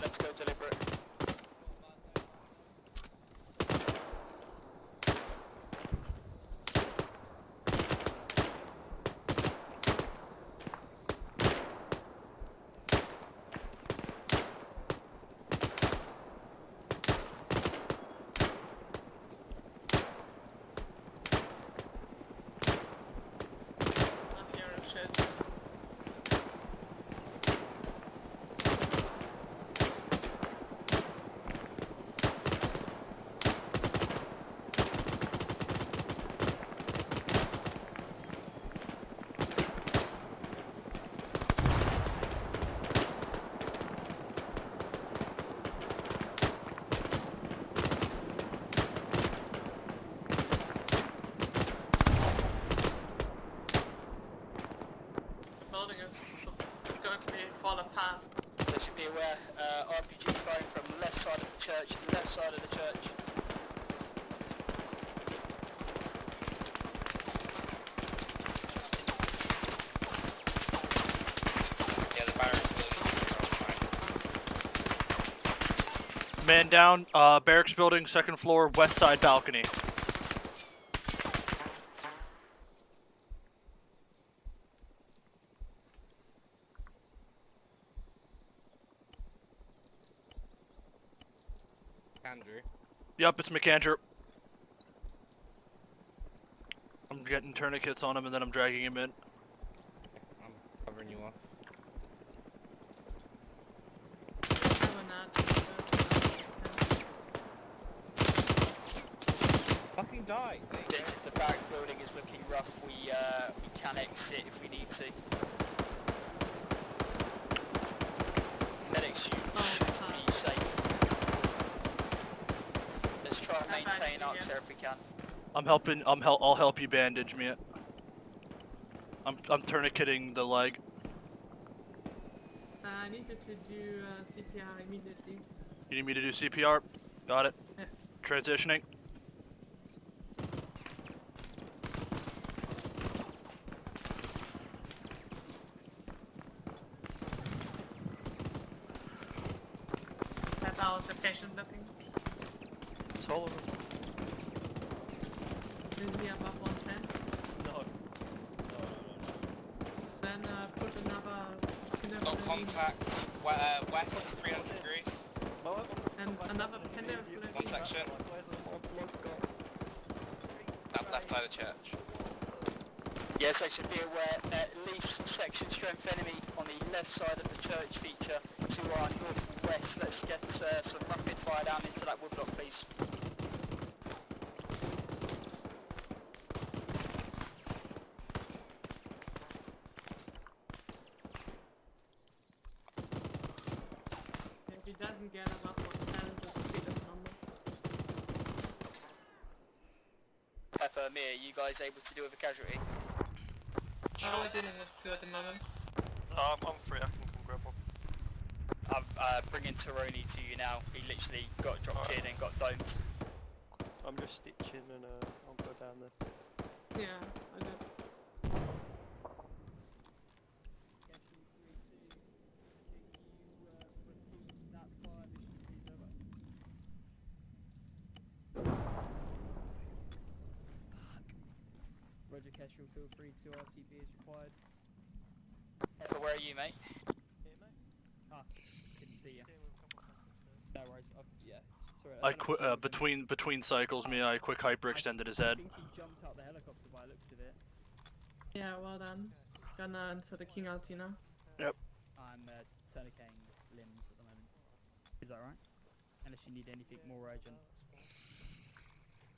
Let's go deliberate. Building is going to be fall apart. So should be aware, RPG firing from the left side of the church, Yeah, the barracks building. Man down, barracks building, second floor, west side balcony. Andrew. Yup, it's McAndrew. I'm getting tourniquets on him and then I'm dragging him in. I'm covering you off. Fucking die! The back building is looking rough. We can exit if we need to. Medics should be safe. Let's try and maintain our there if we can. I'll help you bandage me. I'm tourniqueting the leg. I needed to do CPR immediately. You need me to do CPR? Got it. Yeah. Transitioning. That's how the patient looking. Tolerable. Is he above 110? No. Then put another pinner Got contact west 300 degrees. and another pinner One section. That left side of the church. Yes, I should be aware, at least section strength enemy on the left side of the church feature to our northwest. Let's get some rapid fire down into that woodblock, please. If he doesn't get above 110, Mia, you guys able to deal with a casualty? We're dealing with 2 at the moment. No, I'm free, I can come grab one. I'm bringing Taroni to you now. He literally got dropped in and got domed. I'm just stitching and I'll go down there. Yeah, I got. Roger, Kestrel, feel free to RTB as required. So where are you, mate? Ah, couldn't see ya. No worries. Yeah, sorry. I between cycles, me, I quick hyperextended his I head. think he jumped out the helicopter by the looks of it. Yeah, well done. Gonna into the King Altina. Yep. I'm tourniqueting limbs at the moment. Is that right? Unless you need anything more urgent.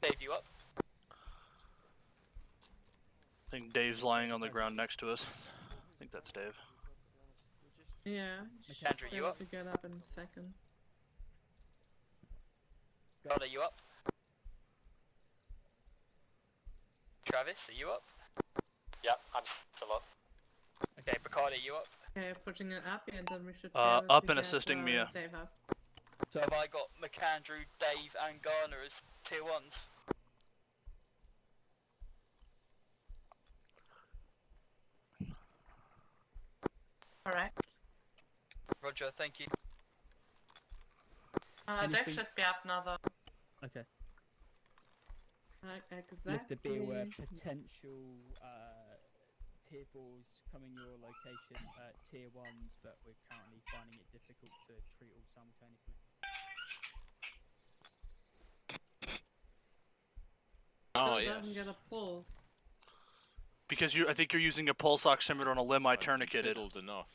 Dave, you up? I think Dave's lying on the ground next to us. I think that's Dave. Yeah. Andrew, you up? To get up in a second. God, are you up? Travis, are you up? Yep, I'm still up. Okay, Bacardi, you up? Okay, pushing an up and then we should up and assisting Mia. Dave up. So have I got McAndrew, Dave and Garner as tier 1s? Alright. Roger, thank you. Dave should be up now though. Okay. Exactly. You have to be aware potential tier 4s coming your location, tier 1s, but we're currently finding it difficult to treat all simultaneously. Oh, Doesn't yes. get a pulse. Because I think you're using a pulse oximeter on a limb I tourniqueted. Fiddled enough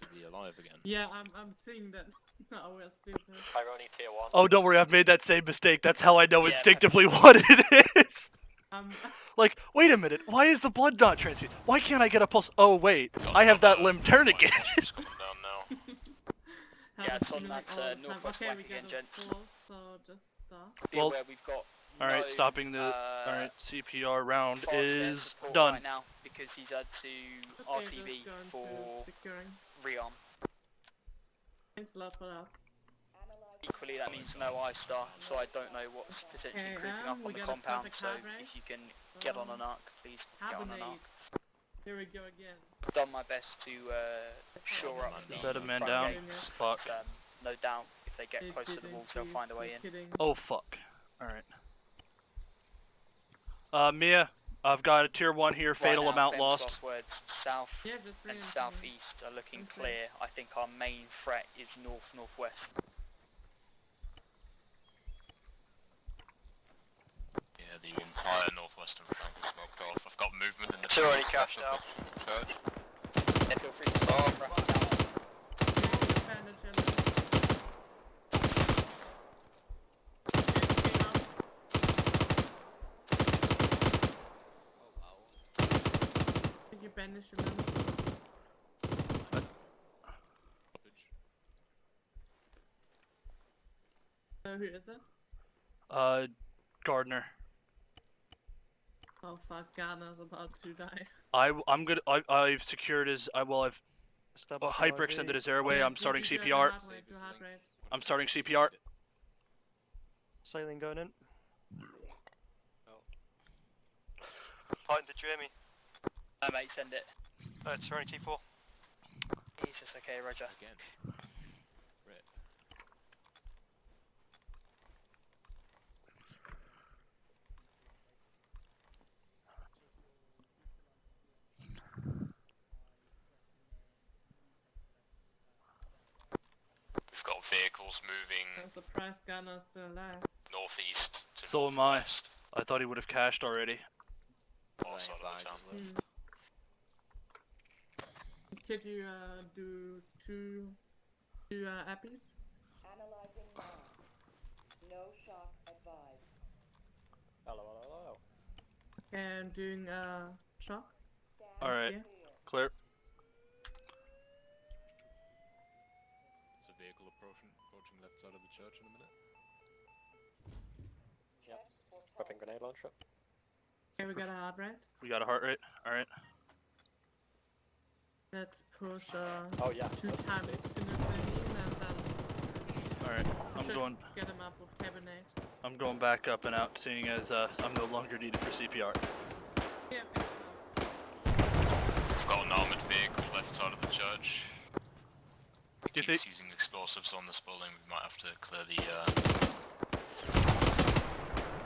to be alive again. Yeah, I'm seeing that. No, we're stupid. Irony tier 1. Oh, don't worry, I've made that same mistake. That's how I know instinctively what it is. Like, wait a minute, why is the blood not transfused? Why can't I get a pulse? Oh, wait, I have that limb tourniquet. Yeah, it's on that northwest okay, flank we again, get a gents. pulse, so just stop. Be Well, aware we've got alright, no, stopping the CPR round fast air is support done. right now because he's had to Okay, RTB just going for to securing. rearm. Thanks a lot for that. Equally, that means no I-star, so I don't know what's potentially creeping up on the compound. So if you can get on an arc, please get on an arc. Here we go again. Done my best to shore up the Set a man front down. gate. Fuck. No doubt, if they get close to the walls, they'll find a way in. Oh, fuck. Alright. Mia, I've got a tier 1 here, fatal Right now, amount Thames lost. Crosswords, south Yeah, just and bring it southeast are looking clear. I think our main threat is north-northwest. Yeah, the entire northwestern flank is smoked off. I've got movement in the Two already cashed out. church. Yeah, feel free to start wrapping out. You banish him. So who is it? Gardner. Oh fuck, Ghana's about to die. I've secured his, I've hyperextended his airway, I'm starting CPR. I'm starting CPR. Sailing going in. Titan, did you hear me? No mate, send it. It's running T4. Jesus, okay, roger. Again. Rip. We've got vehicles moving I'm surprised Ghana's still alive. northeast to So am I. northwest. I thought he would have cashed already. Also, Could you do two appies? Analyzing now. No shock advised. Hello. And doing shock? Alright, clear. It's a vehicle approaching left side of the church in a minute. Yep. Prepping grenade launcher. Okay, we got a heart rate. We got a heart rate. All right. Let's push Oh yeah. 2 times penicillin and then All right. we I'm should going. get him up with cabinet. I'm going back up and out, seeing as I'm no longer needed for CPR. Yeah. We've got an armoured vehicle left side of the church. Do you Keeps think? using explosives on this building. We might have to clear the.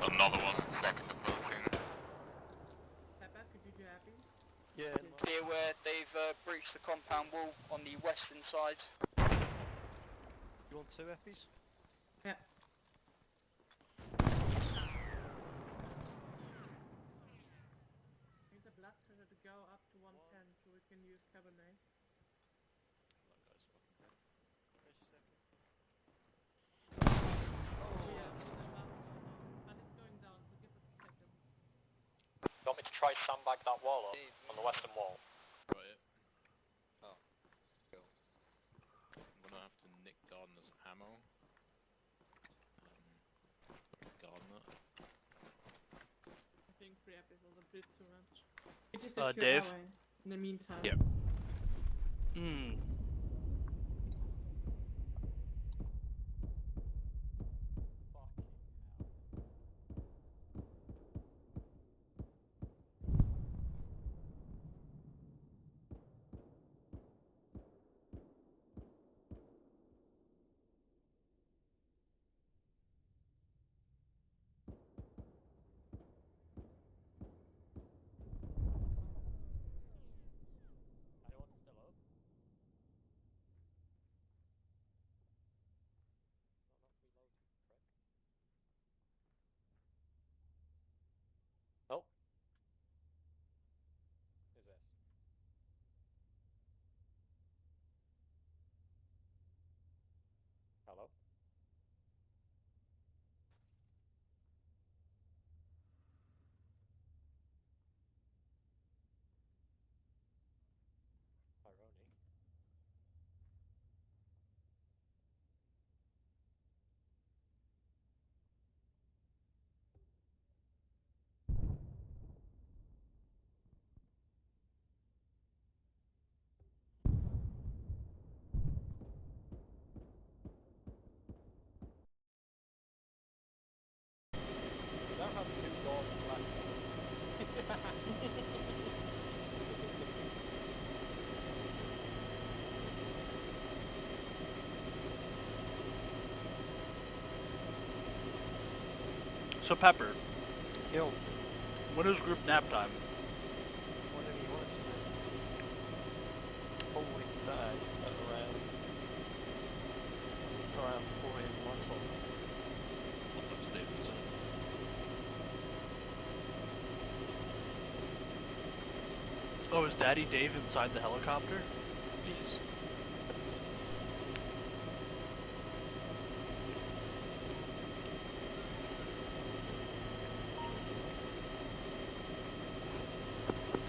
Another one. Second approaching. Pepper, could you do happy? Yeah. Be aware, they've breached the compound wall on the western side. You want 2 Effies? Yeah. I need the blood pressure to go up to 110 so we can use cabinet. But it's going down, so give it a second. You want me to try sandbag that wall up on the western wall? Right. Oh, cool. I'm gonna have to nick Gardner's ammo. Gardner. I think 3 episodes a bit too much. It is Dave? in the meantime. Yep. Hmm. Anyone's still up? Not reload, you prick. Oh. Who's this? Hello? Irony. We don't have 2 doors left. So Pepper, Yo, when is group nap time? whatever you want it to be. Probably today at around 4 a.m. my time. What's up, Stevenson? Oh, is Daddy Dave inside the helicopter? Please.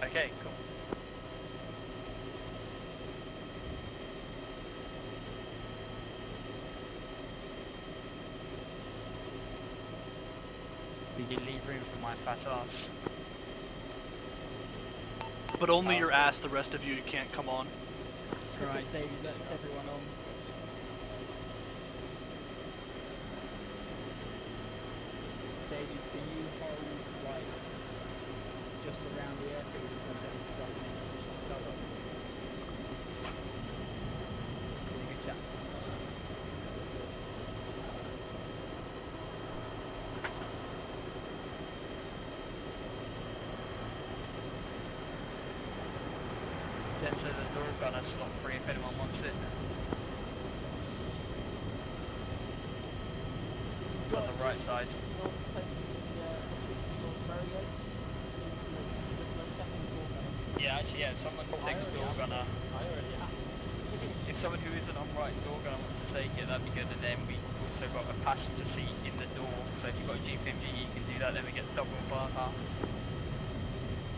Okay, cool. Did you leave room for my fat ass? But only your ass. The rest of you can't come on. Right, Davey, that's everyone on. Davies, can you hold, like, just around the airfield until Dennis is up and in position to cover? Really good chat. Then so the door gunner slot free if anyone wants it. On the right side. Yeah, actually, yeah, if someone takes door gunner. I already have. If someone who isn't on right door gunner wants to take it, that'd be good. And then we also got a passenger seat in the door, so if you've got a GPMG, you can do that. Then we get double firepower.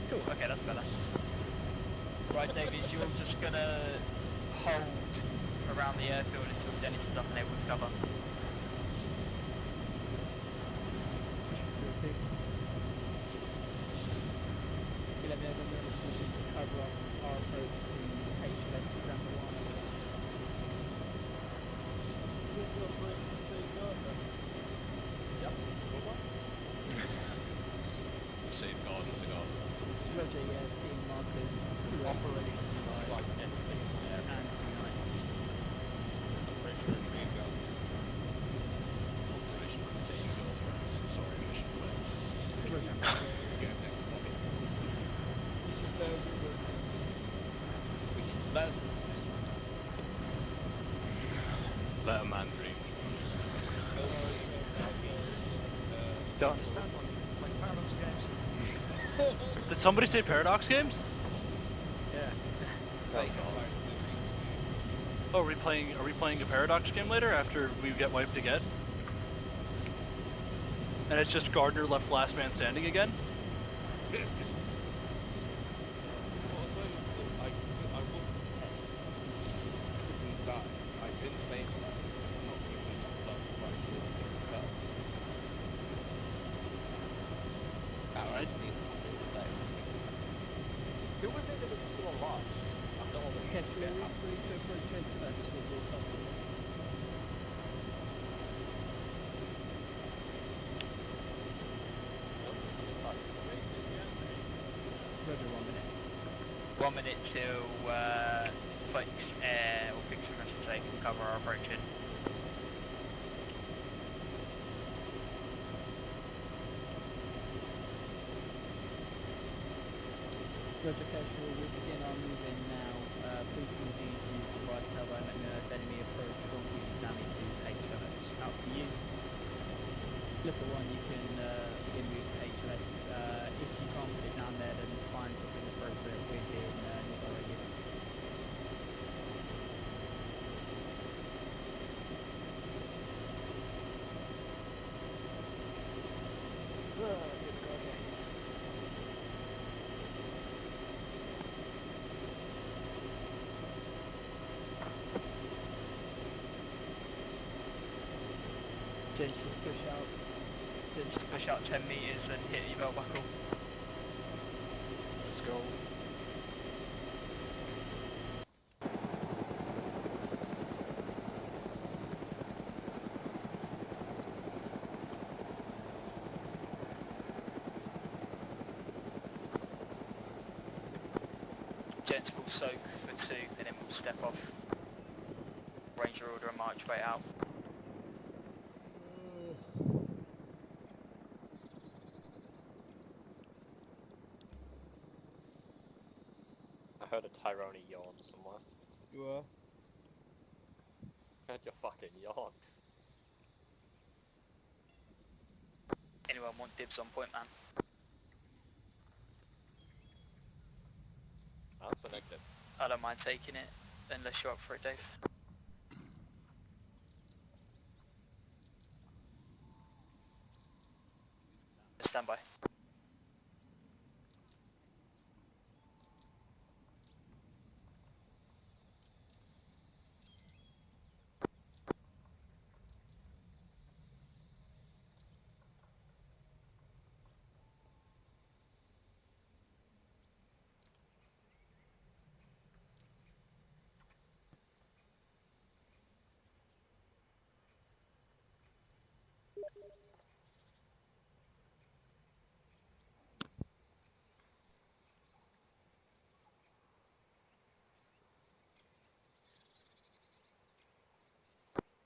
Cool. Okay, that's better. Right, Davies, you're just gonna hold around the airfield until Dennis is up and able to cover. me know when we're in a position to cover up our approach to HLS example 1. Yep. What? Safeguard of the garden. Roger, yeah, seeing markers 2 Operating like anything in the area. and 2-9. Operation Retaking Girlfriend. Operation Retaking Girlfriend. Sorry, mission failed. Roger. Go next copy. Let Let a man dream. Don't understand one. Like Paradox games. Did somebody say Paradox Games? Yeah. Oh, are we playing a Paradox game later after we get wiped again? And it's just Gardner left last man standing again? I've been stabilized, not given enough blood to actually pick it up. I just need something with legs. Who was it that was still alive? I don't know Okay, so we're free to approach HLS with your cover. Roger, 1 minute. 1 minute to fix, or fix them, I should say, can cover our approach in. Roger, casual, we'll begin our move in now. Please continue to provide cover and let me know if enemy approach from PB Stanley to HLS. Out to you. Flipper 1, you can begin move to HLS. If you can't put it down there, then find something appropriate within nearby radius. Gents, just push out. Then just push out 10 metres and hit your belt buckle. Let's go. Gents will soak for 2 and then we'll step off. Ranger order and march way out. I heard a Tyrone yawn somewhere. You are? I heard your fucking yawn. Anyone want dibs on point, man? Answer negative. I don't mind taking it, unless you're up for it, Dave. Stand by.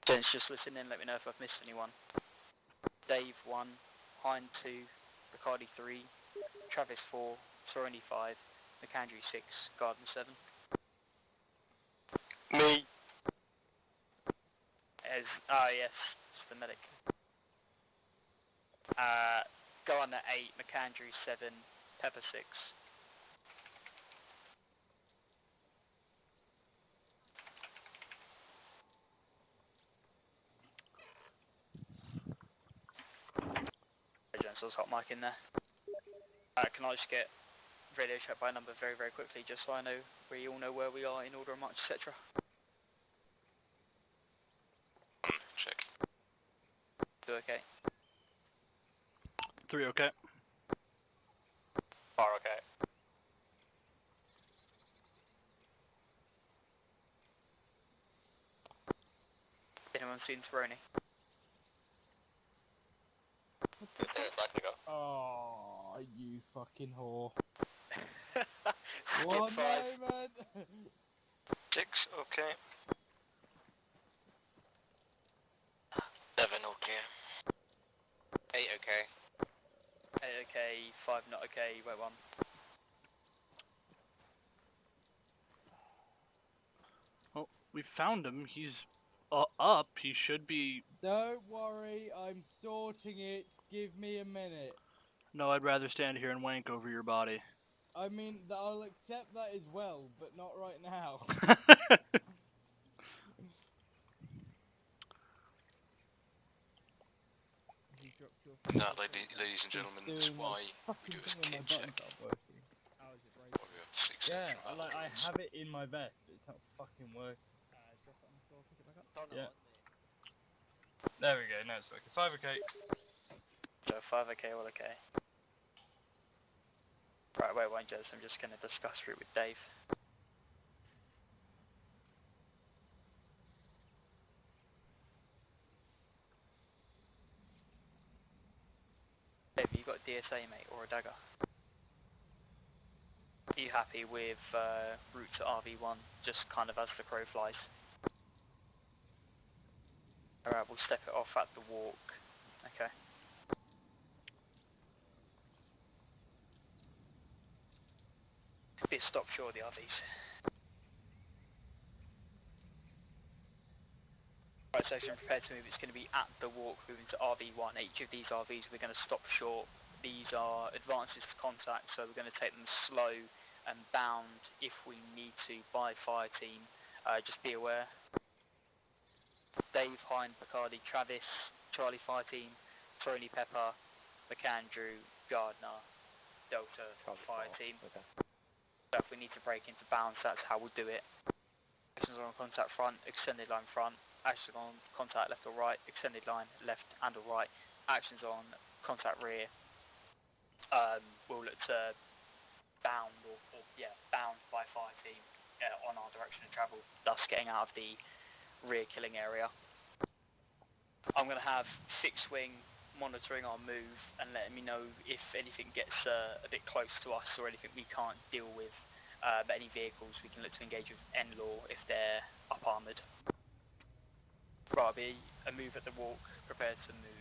Gents, just listen in, let me know if I've missed anyone. Dave 1, Hind 2, Ricardi 3, Travis 4, Soroni 5, McAndrew 6, Garden 7. Me. Yes, it's the medic. Garden 8, McAndrew 7, Pepper 6. Gents, I was hot mic in there. Can I just get radio check by number very, very quickly, just so I know, we all know where we are in order of march, etc. Check. 2 okay. 3 okay. 4 okay. Anyone seen Tyrone? Back to go. Oh, you fucking whore. Skip One 5. moment! 6, okay. 7, okay. 8, okay. 8 okay, 5 not okay, wait 1. Well, we found him. He's up. He should be. Don't worry, I'm sorting it. Give me a minute. No, I'd rather stand here and wank over your body. I mean, I'll accept that as well, but not right now. That, ladies and gentlemen, is why we do this game check. How is it breaking? Yeah, I have it in my vest, but it's not fucking working. Drop it on the floor, pick it back up. Yeah. There we go, now it's working. 5 okay. So 5 okay, all okay. Right, wait one, Jez, I'm just going to discuss route with Dave. Dave, you got a DSA, mate, or a dagger? Are you happy with route to RV1, just kind of as the crow flies? Alright, we'll step it off at the walk. Okay. Be a stop short, the RVs. Right, section, prepare to move. It's going to be at the walk, moving to RV1. Each of these RVs we're going to stop short. These are advances to contact, so we're going to take them slow and bound if we need to by fire team. Just be aware. Dave, Hind, Bacardi, Travis, Charlie fire team, Tony Pepper, McAndrew, Gardner, Delta fire team. Okay. So if we need to break into bounds, that's how we'll do it. Actions on contact front, extended line front. Actions on contact left or right, extended line left and or right. Actions on contact rear. We'll look to bound or bound by fire team on our direction of travel, thus getting out of the rear killing area. I'm going to have fixed wing monitoring our move and letting me know if anything gets a bit close to us or anything we can't deal with. But any vehicles we can look to engage with N-Law if they're up armoured. Right, a move at the walk, prepared to move.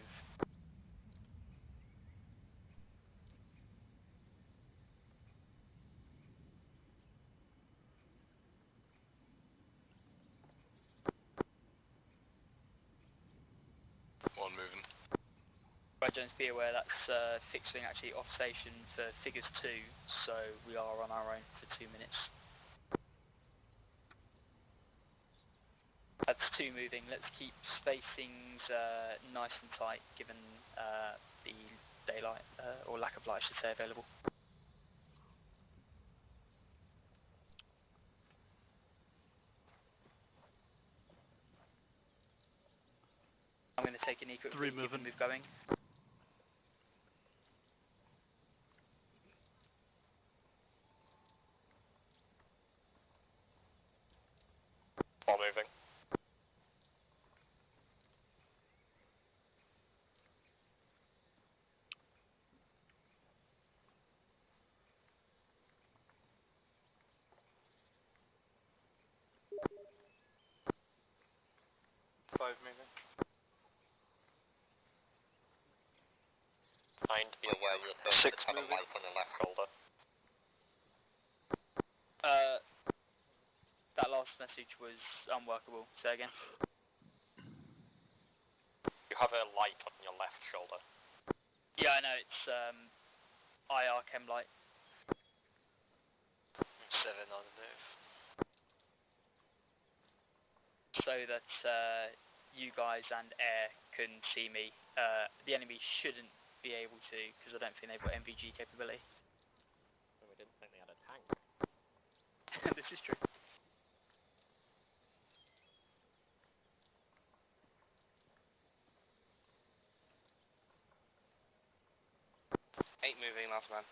One moving. Right, Jones, be aware that's fixed wing actually off station for figures 2, so we are on our own for 2 minutes. That's 2 moving. Let's keep spacings nice and tight given the daylight, or lack of light I should say, available. I'm going to take an equip 3 keep the moving. move going. One moving. Five moving. Mind, be aware you're going to have a light on your left shoulder. That last message was unworkable. Say again. You have a light on your left shoulder. Yeah, I know, it's IR chem light. 7 on the move. So that you guys and Air can see me. The enemy shouldn't be able to, because I don't think they've got MVG capability. And we didn't think they had a tank. This is true. Eight moving, last man.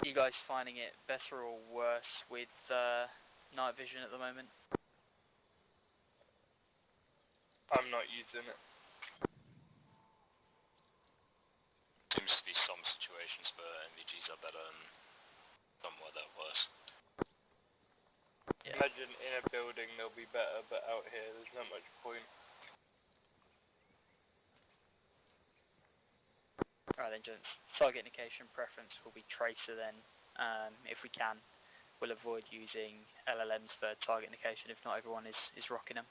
you guys finding it better or worse with night vision at the moment? I'm not using it. Seems to be some situations where MVGs are better and some where they're worse. Yeah. Imagine in a building they'll be better, but out here there's not much point. Alright then, gents. Target indication preference will be tracer then. If we can, we'll avoid using LLMs for target indication if not everyone is rocking them.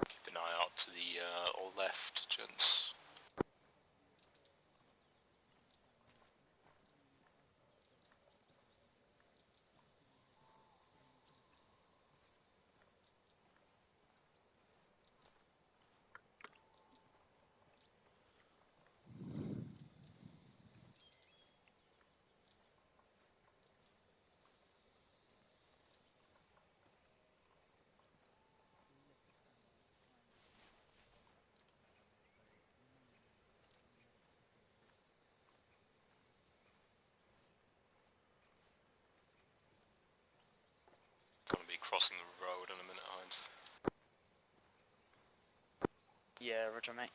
Keep an eye out to the or left, gents. Gonna be crossing the road in a minute, Hines. Yeah, roger mate.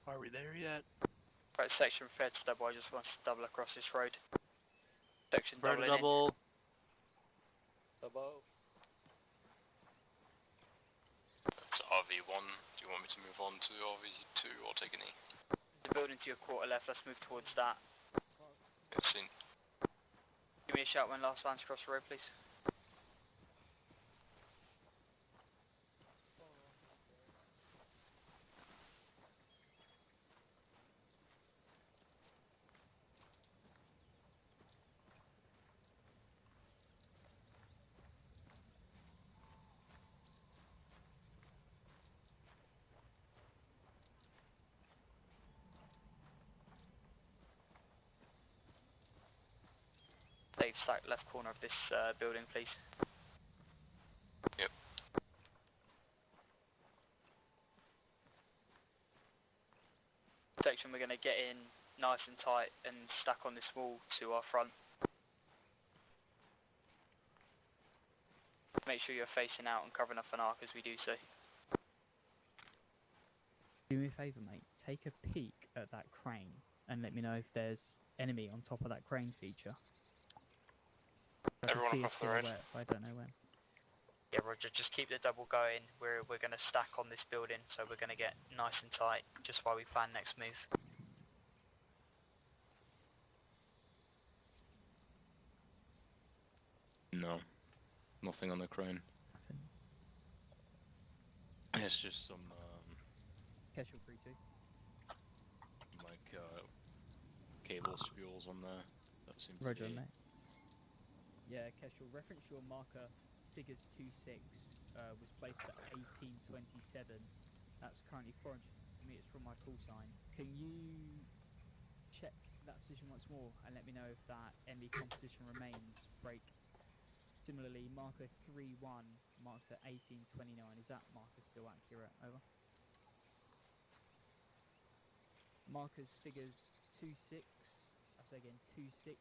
Are we there yet? Right, section fed to double, I just want to double across this road. Section Road doubling in. double. Double. It's RV1. Do you want me to move on to RV2 or take an E? The building to your quarter left, let's move towards that. It's seen. Give me a shout when last van's across the road, please. Dave, stack left corner of this building, please. Yep. Section, we're going to get in nice and tight and stack on this wall to our front. Make sure you're facing out and covering up an arc as we do so. Do me a favour, mate. Take a peek at that crane and let me know if there's enemy on top of that crane feature. I can Everyone see a across the road. silhouette, but I don't know when. Yeah, Roger, just keep the double going. We're going to stack on this building, so we're going to get nice and tight just while we plan next move. No, nothing on the crane. It's just some Casual 3-2. like cable spools on there. That seems Roger, to be. mate. Yeah, Casual, reference your marker figures 2-6 was placed at 1827. That's currently 400 meters from my call sign. Can you check that position once more and let me know if that enemy composition remains? Break. Similarly, marker 3-1 marked at 1829. Is that marker still accurate? Over. Markers figures 2-6. I'll say again 2-6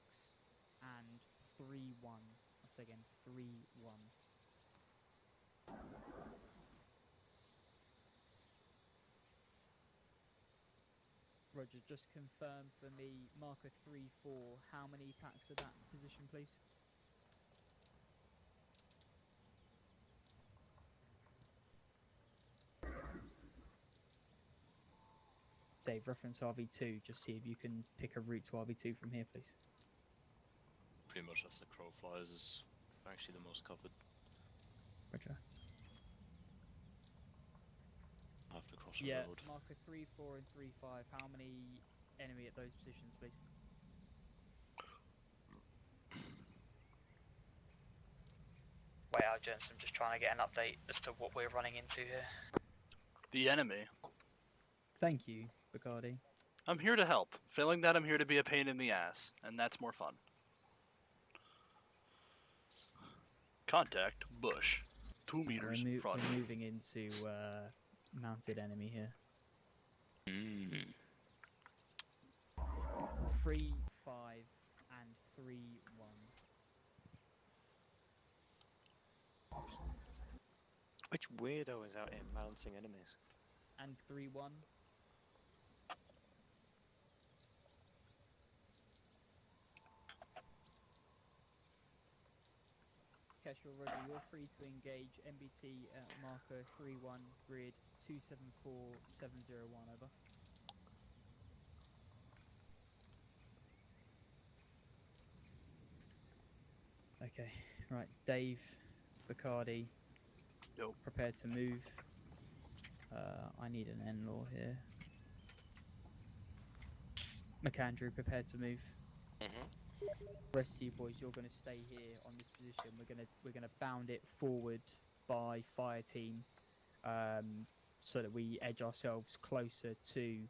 and 3-1. I'll say again 3-1. Roger, just confirm for me, marker 3-4, how many packs of that position, please? Dave, reference RV2, just see if you can pick a route to RV2 from here, please. Pretty much as the crow flies is actually the most covered. Roger. I have to cross the Yeah, road. marker 3-4 and 3-5, how many enemy at those positions, please? Wait out, gents, I'm just trying to get an update as to what we're running into here. The enemy. Thank you, Bacardi. I'm here to help. Failing that, I'm here to be a pain in the ass, and that's more fun. Contact bush. 2 meters front. We're moving into mounted enemy here. 3-5 and 3-1. Which weirdo is out here mounting enemies? And 3-1. Kestrel, Roger, you're free to engage MBT at marker 3-1, grid 274701, over. Okay, right, Dave, Bacardi, prepare to move. I need an N-law here. McAndrew, prepare to move. Rest of you boys, you're going to stay here on this position. We're gonna bound it forward by fire team, so that we edge ourselves closer to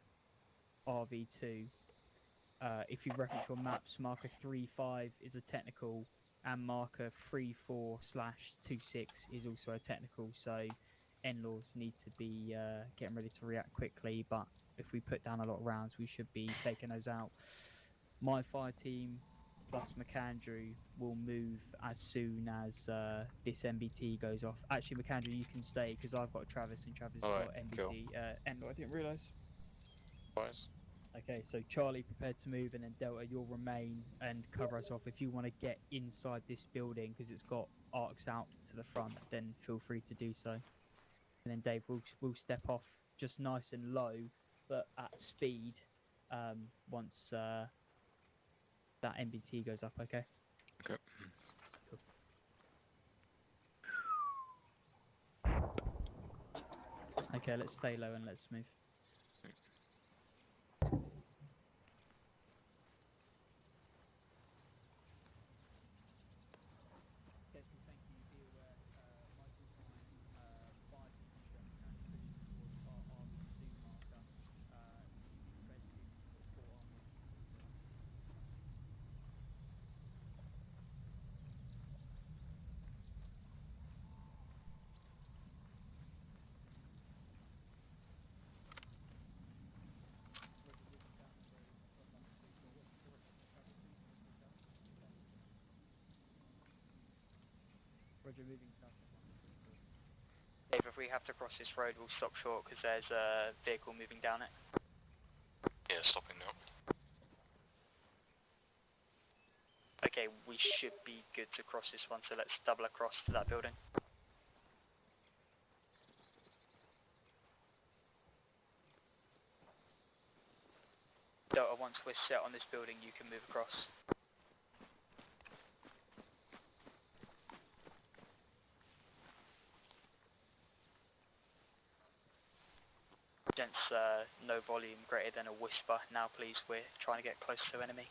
RV2. If you reference your maps, marker 3-5 is a technical, and marker 3-4/26 is also a technical. So N-laws need to be getting ready to react quickly. But if we put down a lot of rounds, we should be taking those out. My fire team plus McAndrew will move as soon as this MBT goes off. Actually, McAndrew, you can stay because I've got Travis and Travis has got MBT. Cool. I didn't realise. Boys. Okay, so Charlie, prepared to move, and then Delta, you'll remain and cover us off. If you want to get inside this building because it's got arcs out to the front, then feel free to do so. And then Dave, we'll step off just nice and low, but at speed once that MBT goes up, okay? Okay. Cool. Okay, let's stay low and let's move. Roger, moving south. Dave, if we have to cross this road, we'll stop short because there's a vehicle moving down it. Yeah, stopping now. Okay, we should be good to cross this one, so let's double across to that building. Delta, once we're set on this building, you can move across. Gents, no volume greater than a whisper. Now please, we're trying to get close to enemy.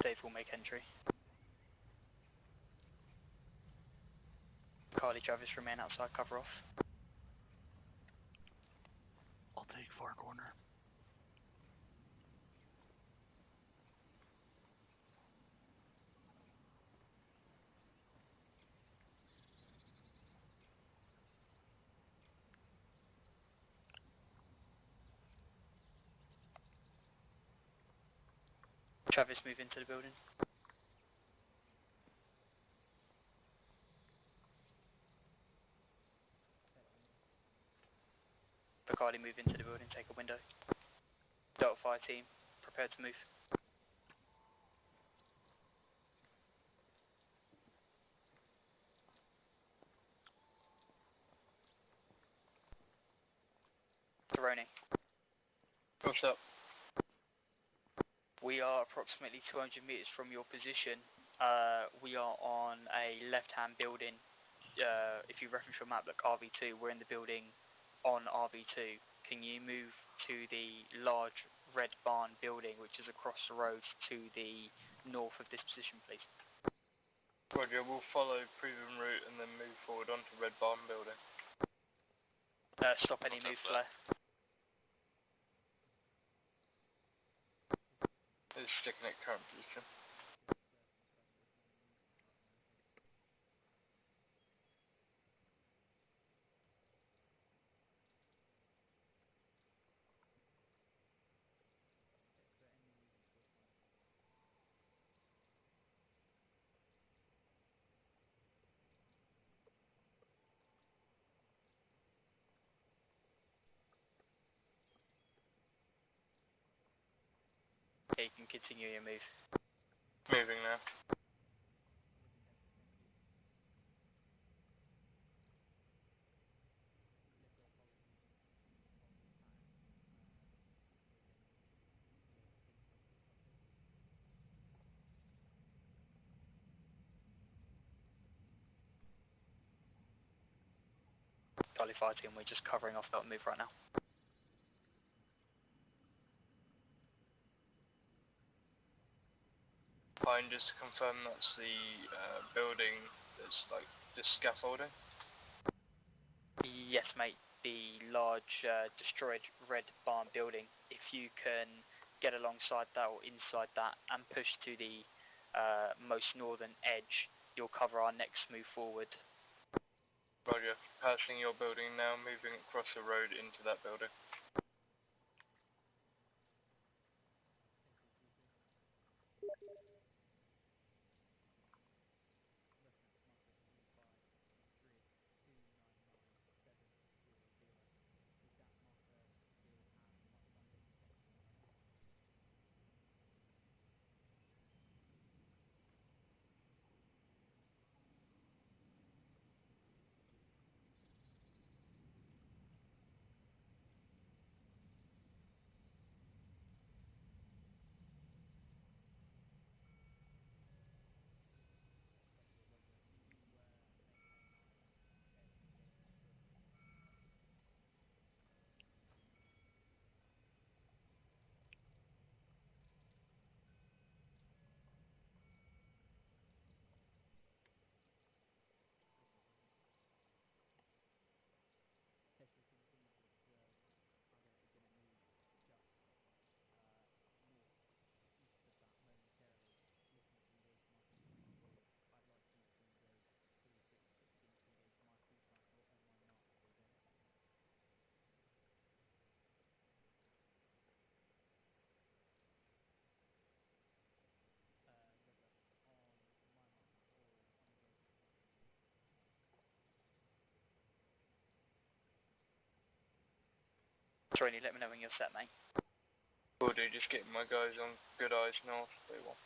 Dave will make entry. Carly, Travis, remain outside, cover off. I'll take far corner. Travis, move into the building. Bacardi, move into the building, take a window. Delta Fire team, prepare to move. Taroni. What's up? We are approximately 200 meters from your position. We are on a left-hand building. If you reference your map, look, RV2, we're in the building on RV2. Can you move to the large red barn building, which is across the road to the north of this position, please? Roger, we'll follow proven route and then move forward onto Red Barn building. Stop any move flare. It's sticking at current position. Okay, you can continue your move. Moving now. Charlie Fire team, we're just covering off that move right now. Fine, just to confirm that's the building that's like the scaffolding? Yes, mate. The large destroyed red barn building. If you can get alongside that or inside that and push to the most northern edge, you'll cover our next move forward. Roger, passing your building now, moving across the road into that building. Trini, let me know when you're set, mate. Will do, just getting my guys on good eyes north, they will.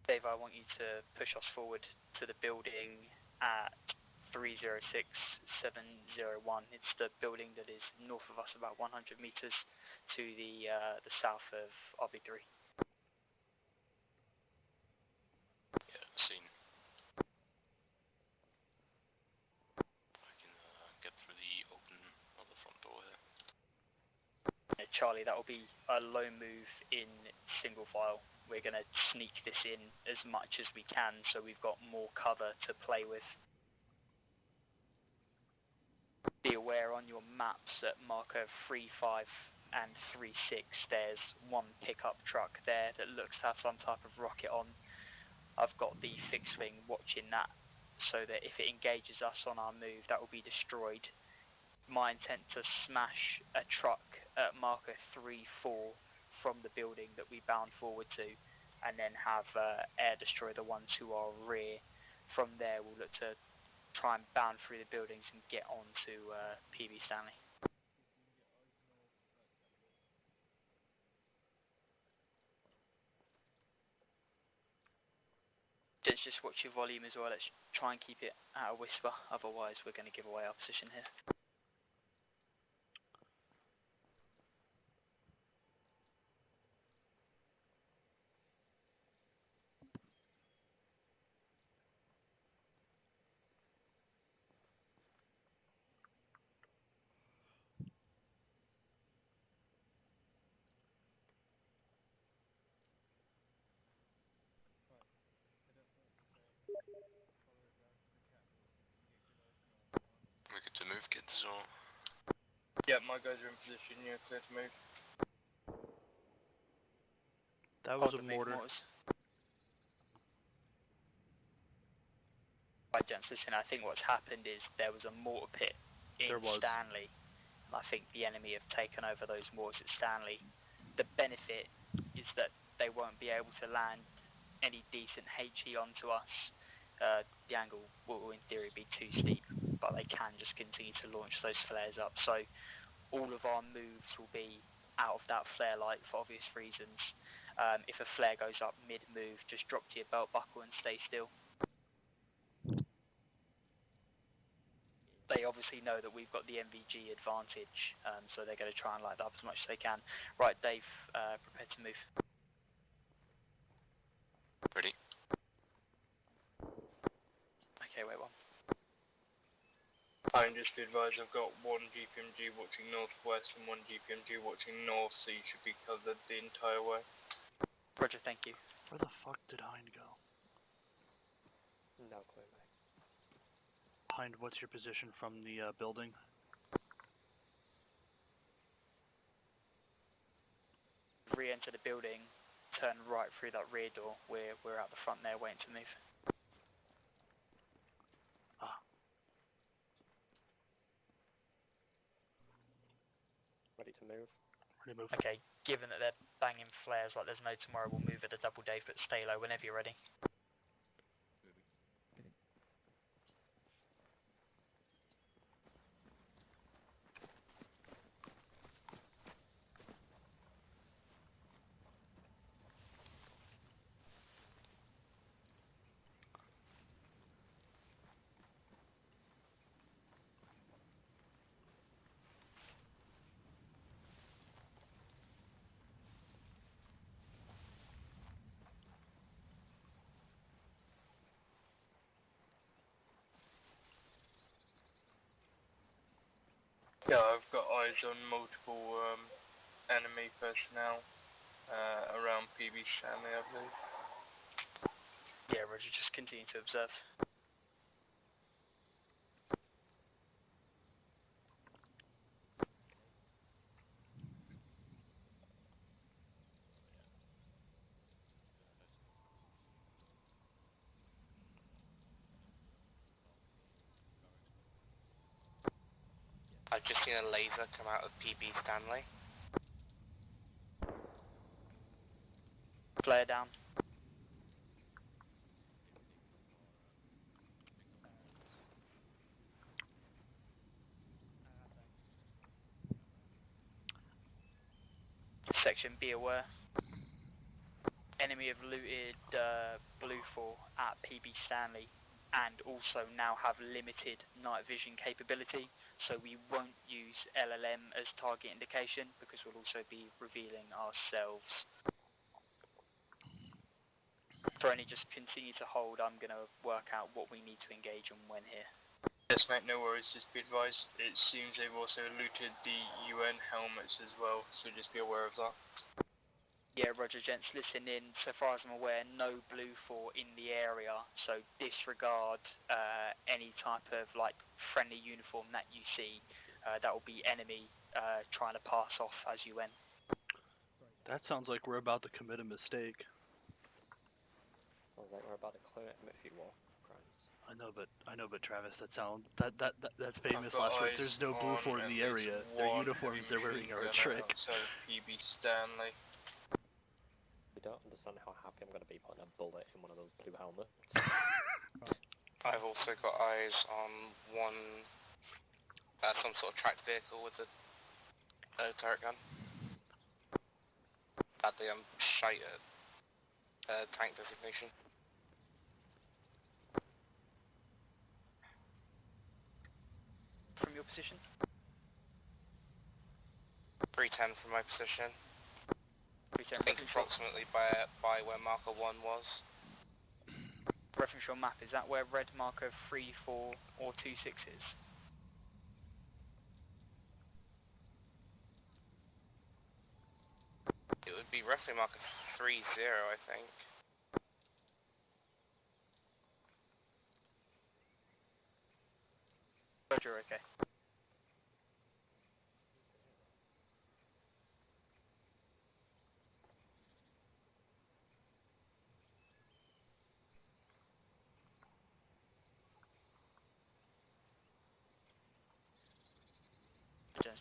Dave, I want you to push us forward to the building at 306701. It's the building that is north of us, about 100 meters to the south of RB3. Yeah, seen. I can get through the open of the front door here. Yeah, Charlie, that will be a low move in single file. We're going to sneak this in as much as we can so we've got more cover to play with. Be aware on your maps at marker 3-5 and 3-6 there's one pickup truck there that looks to have some type of rocket on. I've got the fixed wing watching that so that if it engages us on our move that will be destroyed. my intent to smash a truck at marker 3-4 from the building that we bound forward to, and then have air destroy the ones who are rear. From there, we'll look to try and bound through the buildings and get on to PB Stanley. Just watch your volume as well. Let's try and keep it at a whisper, otherwise we're going to give away our position here. We're good to move, kids, or? Yeah, my guys are in position, yeah, clear to move. That was Hold a the move, mortar. mortars. Right, gents, listen, I think what's happened is there was a mortar pit in There was. Stanley, and I think the enemy have taken over those mortars at Stanley. The benefit is that they won't be able to land any decent HE onto us. The angle will in theory be too steep, but they can just continue to launch those flares up. So all of our moves will be out of that flare light for obvious reasons. If a flare goes up mid-move, just drop to your belt buckle and stay still. They obviously know that we've got the MVG advantage, so they're going to try and light that up as much as they can. Right, Dave, prepare to move. Ready? Okay, wait one. I'm just advised I've got one GPMG watching northwest and one GPMG watching north, so you should be covered the entire way. Roger, thank you. Where the fuck did Hind go? No clue, mate. Hind, what's your position from the building? Re-enter the building, turn right through that rear door. We're out the front there waiting to move. Ready to move? Ready to move. Okay, given that they're banging flares like there's no tomorrow, we'll move at the double Dave, but stay low whenever you're ready. Yeah, I've got eyes on multiple enemy personnel around PB Stanley, I believe. Yeah, Roger, just continue to observe. I've just seen a laser come out of PB Stanley. Flare down. Section, be aware. Enemy have looted Blue 4 at PB Stanley and also now have limited night vision capability, so we won't use LLM as target indication because we'll also be revealing ourselves. For any, just continue to hold. I'm going to work out what we need to engage and when here. Yes mate, no worries, just be advised. It seems they've also looted the UN helmets as well, so just be aware of that. Yeah, Roger, gents, listen in. So far as I'm aware, no Blue 4 in the area, so disregard any type of like friendly uniform that you see. That will be enemy trying to pass off as UN. That sounds like we're about to commit a mistake. Sounds like we're about to commit a few more crimes. I know, but Travis, that's famous I've got last words. eyes There's no blue on fort in at the least area. Their one uniforms heavy they're wearing machine are a gunner trick. outside of PB Stanley. You don't understand how happy I'm going to be putting a bullet in one of those blue helmets. I've also got eyes on one, some sort of tracked vehicle with a turret gun. Sadly, I'm shite at tank designation. From your position? 310 from my position. 310, I think approximately by where marker 1 was. Reference your map, is that where red marker 3, 4 or 2, 6 is? It would be roughly marker 30, I think. Roger, okay.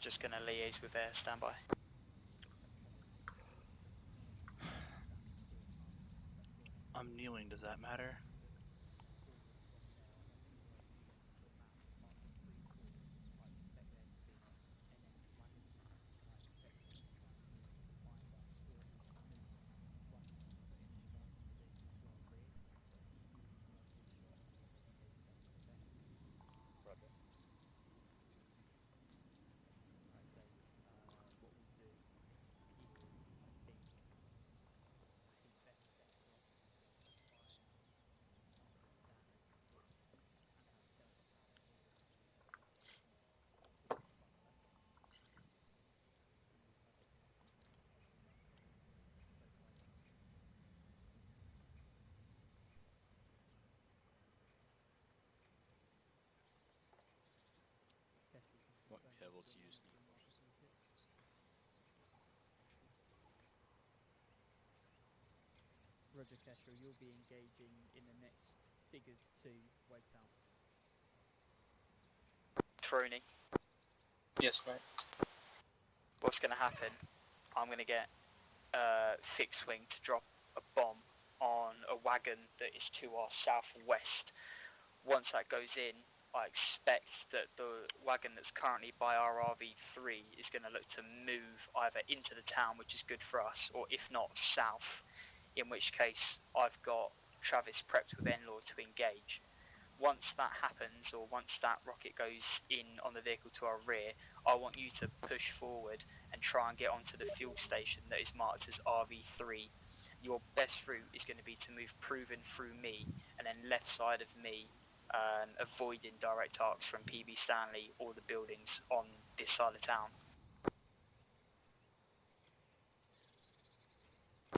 Just going to liaise with their standby. I'm kneeling. Does that matter? Won't be able to use them. Roger, Kestrel, you'll be engaging in the next figures to wait out. Trony. Yes, mate. What's going to happen, I'm going to get fixed wing to drop a bomb on a wagon that is to our southwest. Once that goes in, I expect that the wagon that's currently by our RV3 is going to look to move either into the town, which is good for us, or if not, south, in which case I've got Travis prepped with N-Law to engage. Once that happens, or once that rocket goes in on the vehicle to our rear, I want you to push forward and try and get onto the fuel station that is marked as RV3. Your best route is going to be to move Proven through me, and then left side of me, avoiding direct arcs from PB Stanley or the buildings on this side of town.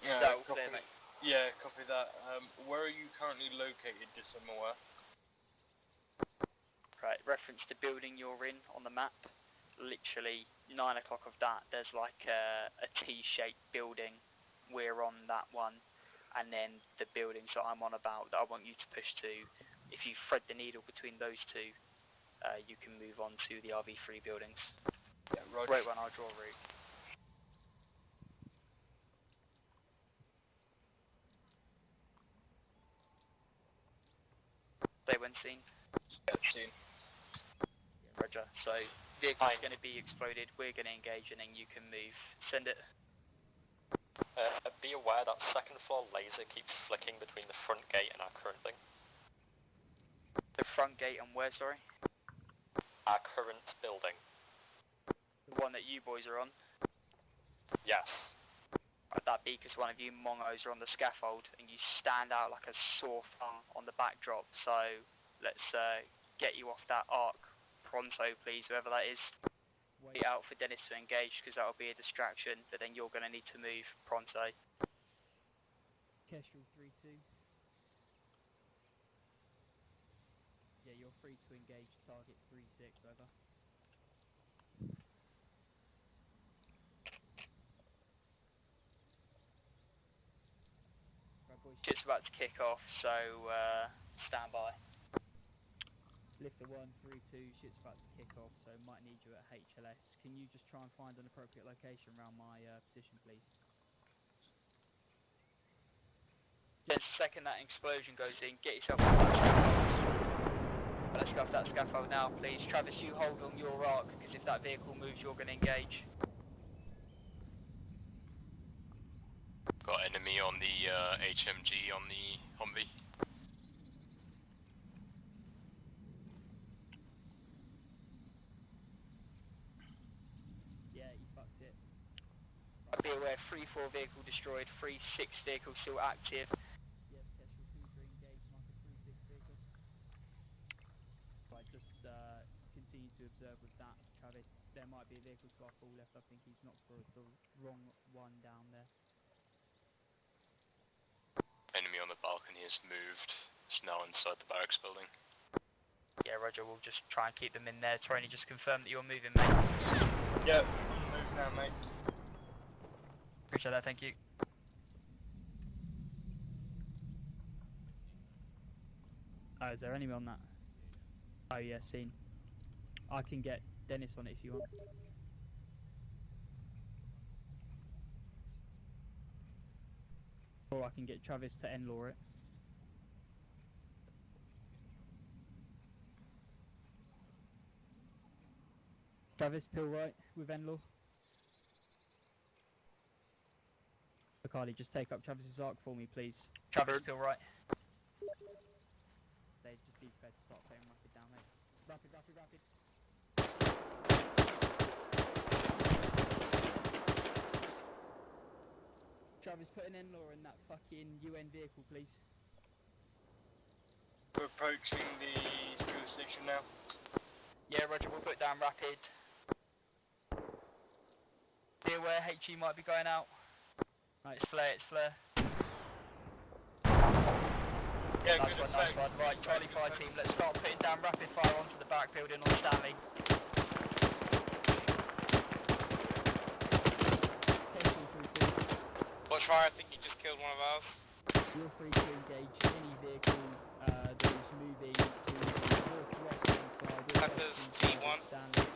Yeah, copy that. Where are you currently located, just so I'm aware? Right, reference the building you're in on the map. Literally 9 o'clock of that, there's like a T-shaped building. We're on that one, and then the buildings that I'm on about that I want you to push to. If you thread the needle between those two, you can move on to the RV3 buildings. Yeah, Roger. Great one, I'll draw a route. They went seen? Yeah, seen. Roger. So, vehicle's going to be exploded, we're going to engage, and then you can move. Send it. Be aware that second floor laser keeps flicking between the front gate and our current thing. The front gate and where, sorry? Our current building. The one that you boys are on? Yes. Right, that be because one of you mongos are on the scaffold and you stand out like a sore thumb on the backdrop. So let's get you off that arc pronto, please, whoever that is. Wait out for Dennis to engage because that'll be a distraction, but then you're going to need to move pronto. Kestrel 3-2. Yeah, you're free to engage target 3-6, over. Right, boys. Just about to kick off, so stand by. Lifter 1 through 2, shit's about to kick off, so might need you at HLS. Can you just try and find an appropriate location around my position, please? Just the second that explosion goes in, get yourself off that scaffold. Let's go off that scaffold now, please. Travis, you hold on your arc, because if that vehicle moves, you're going to engage. Got enemy on the HMG on the Humvee. Yeah, he fucked it. Be aware, 3-4 vehicle destroyed, 3-6 vehicle still active. Yes, Kestrel 2-3 engaged, mark a 3-6 vehicle. Right, just continue to observe with that, Travis. There might be a vehicle to our full left. I think he's knocked the wrong one down there. Enemy on the balcony has moved. It's now inside the barracks building. Yeah, Roger, we'll just try and keep them in there. Tony, just confirm that you're moving, mate. Yep, I'm moving now, mate. Appreciate that, thank you. Oh, is there anyone on that? Oh yeah, seen. I can get Dennis on it if you want. Or I can get Travis to end-law it. Travis, pill right with end-law. Bacardi, just take up Travis's arc for me, please. Travis, pill right. They just be prepared to start playing rapid down, mate. Rapid, rapid, rapid. Travis, put an end-law in that fucking UN vehicle, please. We're approaching the fuel station now. Yeah, Roger, we'll put down rapid. Be aware, HE might be going out. Right. It's flare, it's flare. Yeah, nice one, nice one. Right, Charlie 5 team, let's start putting down rapid fire onto the back building on Stanley. Watch fire, I think you just killed one of ours. You're free to engage any vehicle that is moving to the northwestern side. Peppers, T1. Stanley.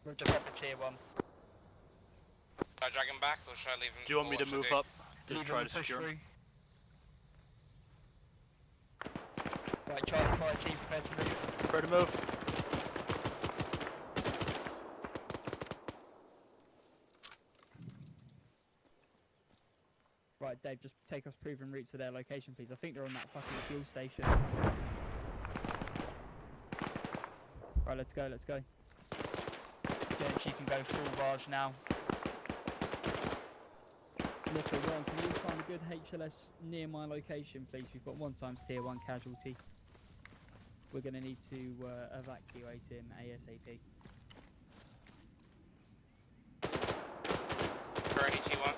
Roger, Pepper tier 1. Should I drag him back or should I leave him? Do you want me to move up to Leave try him to push secure him? through. Right, Charlie 5 team, prepare to move. Prepare to move. Right, Dave, just take us proven route to their location, please. I think they're on that fucking fuel station. Right, let's go, let's go. Gents, you can go full bars now. Lifter 1, can you find a good HLS near my location, please? We've got 1 times tier 1 casualty. We're going to need to evacuate him ASAP. Bernie T1.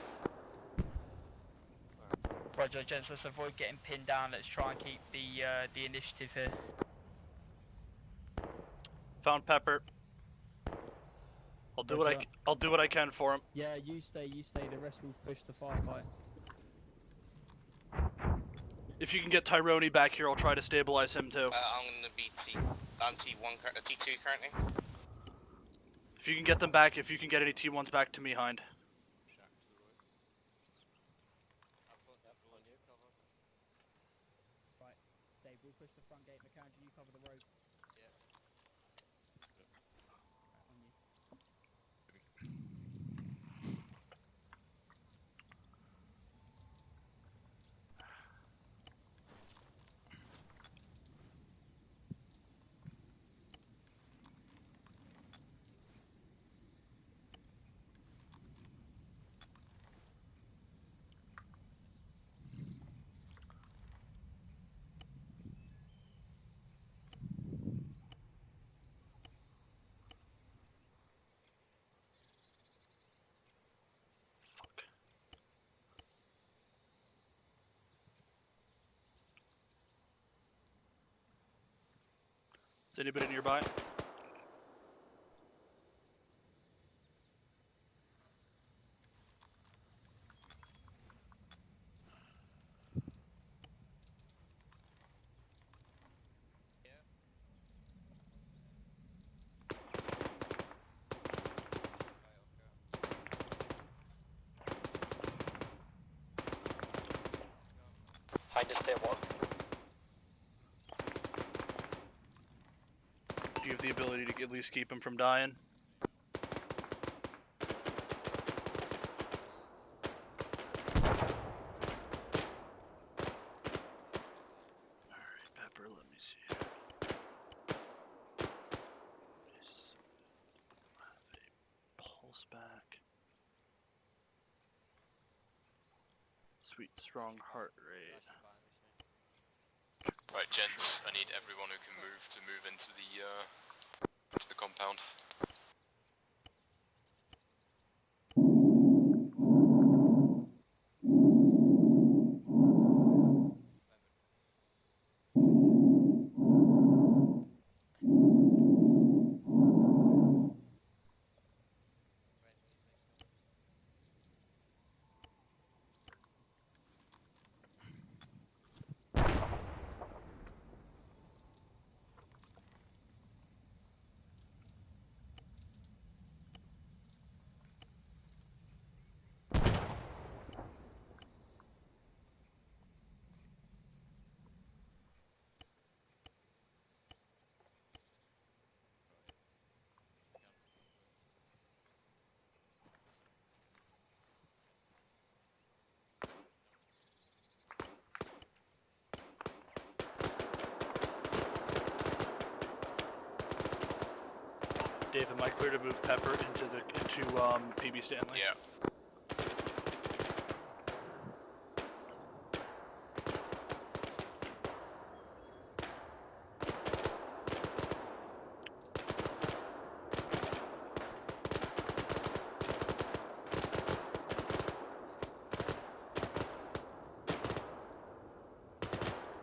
Roger, gents, let's avoid getting pinned down. Let's try and keep the initiative here. Found Pepper. I'll do what I can for him. Yeah, you stay. The rest will push the firefight. If you can get Tyrone back here, I'll try to stabilize him too. I'm gonna be I'm T1, T2 currently. If you can get them back, if you can get any T1s back to me, Hind. Right, Dave, we'll push the front gate. McCandrew, you cover the road. Yeah. Right, on you. Fuck. Is anybody nearby? Minus tier 1. Do you have the ability to at least keep him from dying? Alright, Pepper, let me see. Have a pulse back. Sweet, strong heart rate. Right, gents, I need everyone who can move to move into the compound. Dave, am I clear to move Pepper into PB Stanley? Yeah.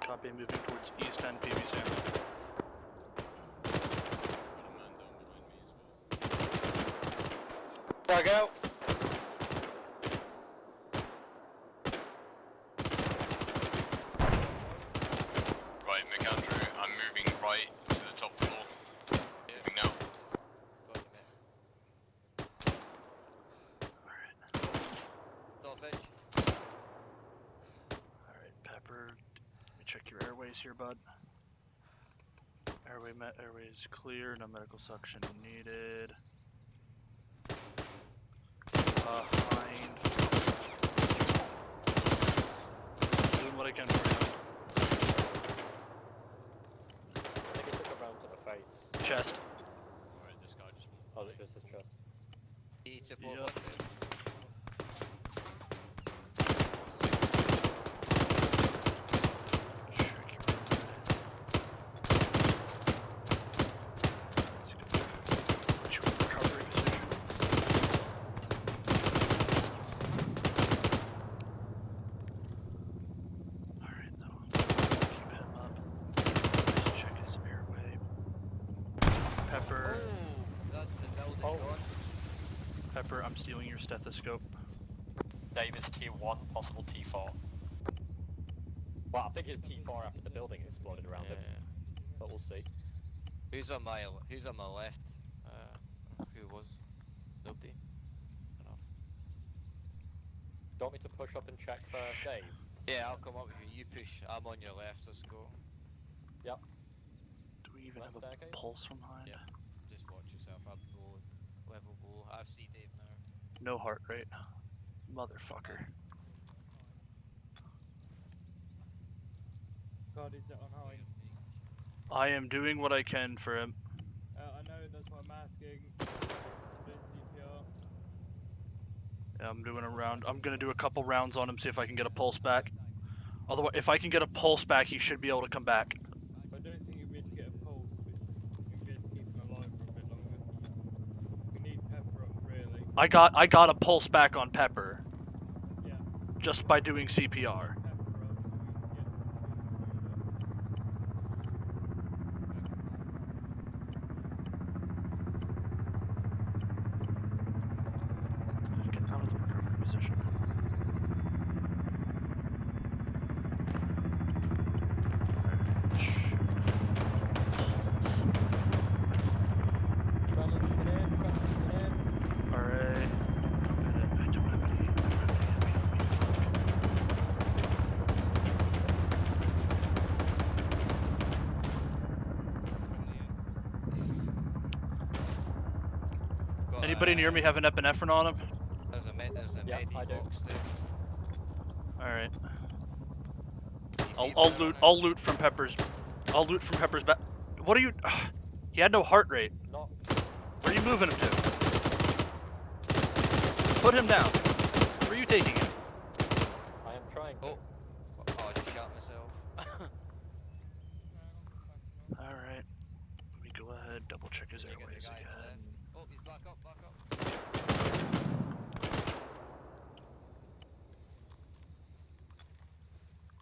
Copy, moving towards East End PB Stanley. Plug out. Right, McAndrew, I'm moving right to the top floor. Moving now. Alright, Pepper, let me check your airways here, bud. Airways clear, no medical suction needed. Behind. Doing what I can for you. I think he took a round to the face. Chest. Alright, this guy just... Oh, just his chest. It's a Yep. Pepper. Oh, that's the building gone. Pepper, I'm stealing your stethoscope. David's tier 1, possible T4. Well, I think it's T4 after the building exploded around him. But we'll see. Who's on my left? Who was? Nobody. Enough. Do you want me to push up and check for Dave? Yeah, I'll come up with you. You push. I'm on your left. Let's go. Yep. Do we even Left have a staircase? pulse from behind? Yeah. Just watch yourself. I'm low. Level below. I see Dave now. No heart rate. Motherfucker. God, is it on high? I am doing what I can for him. I know, that's what I'm asking. Doing CPR. Yeah, I'm doing a round. I'm gonna do a couple rounds on him, see if I can get a pulse back. Otherwise, if I can get a pulse back, he should be able to come back. I don't think you'll be able to get a pulse, but you'll be able to keep him alive for a bit longer. We need Pepper up, really. I got a pulse back on Pepper. Yeah. Just by doing CPR. Get out of the recovery position. Friendly's coming in, friendly's coming in. Alright. I don't have any. Fuck. Anybody near me have an epinephrine on them? There's a I do. box there. All right. You see I'll where loot. I'm I'll loot from Pepper's. I'll loot from Pepper's back. What are you? He had no heart rate. Not. Where are you moving him to? Put him down. Where are you taking him? I am trying to. Oh, I just shot myself. All right. Let me go ahead. Double check his You got the airways guy on the again. left. Oh, he's back up, back up.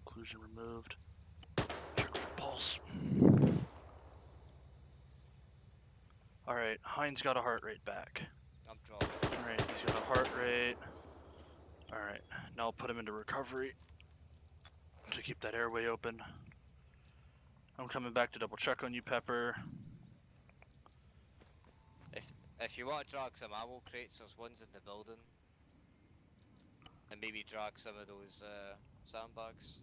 Occlusion removed. Check for pulse. All right. Heinz got a heart rate back. I'm dropping. All right. He's got a heart rate. All right. Now I'll put him into recovery to keep that airway open. I'm coming back to double check on you, Pepper. If you want to drag some ammo crates, there's ones in the building. And maybe drag some of those sandbags.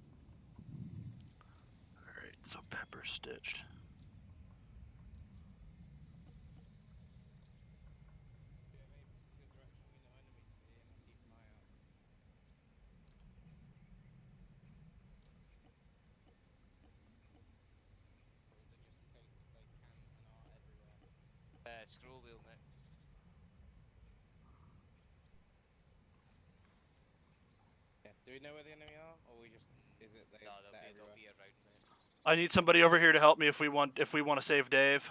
Alright, so Pepper stitched. Scroll wheel, mate. Yeah. Do we know where the enemy are, or we just is it they? No, they'll be around, mate. I need somebody over here to help me if we want to save Dave.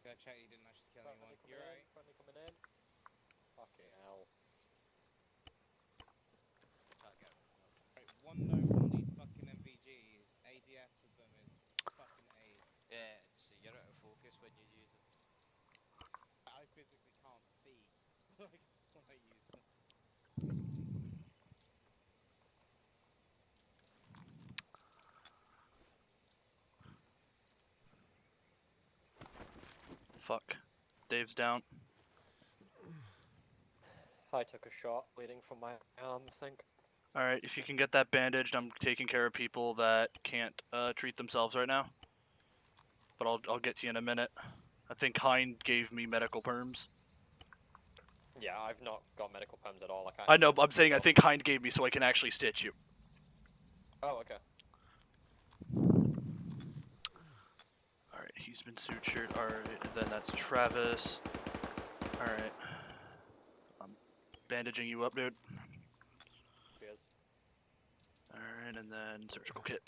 Go check. You didn't actually kill anyone. You're right. Friendly coming in. Fucking hell. Right, one note on these fucking MVGs. ADS with them is fucking AIDS. Yeah, you're out of focus when you use it. I physically can't see like when I use them. Fuck. Dave's down. I took a shot bleeding from my arm, I think. Alright, if you can get that bandaged, I'm taking care of people that can't treat themselves right now. But I'll get to you in a minute. I think Hind gave me medical perms. Yeah, I've not got medical perms at all. I can't. I know, but I'm saying I think Hind gave me so I can actually stitch you. Oh, okay. Alright, he's been sutured. Alright, and then that's Travis. Alright. I'm bandaging you up, dude. Cheers. Alright, and then surgical kit.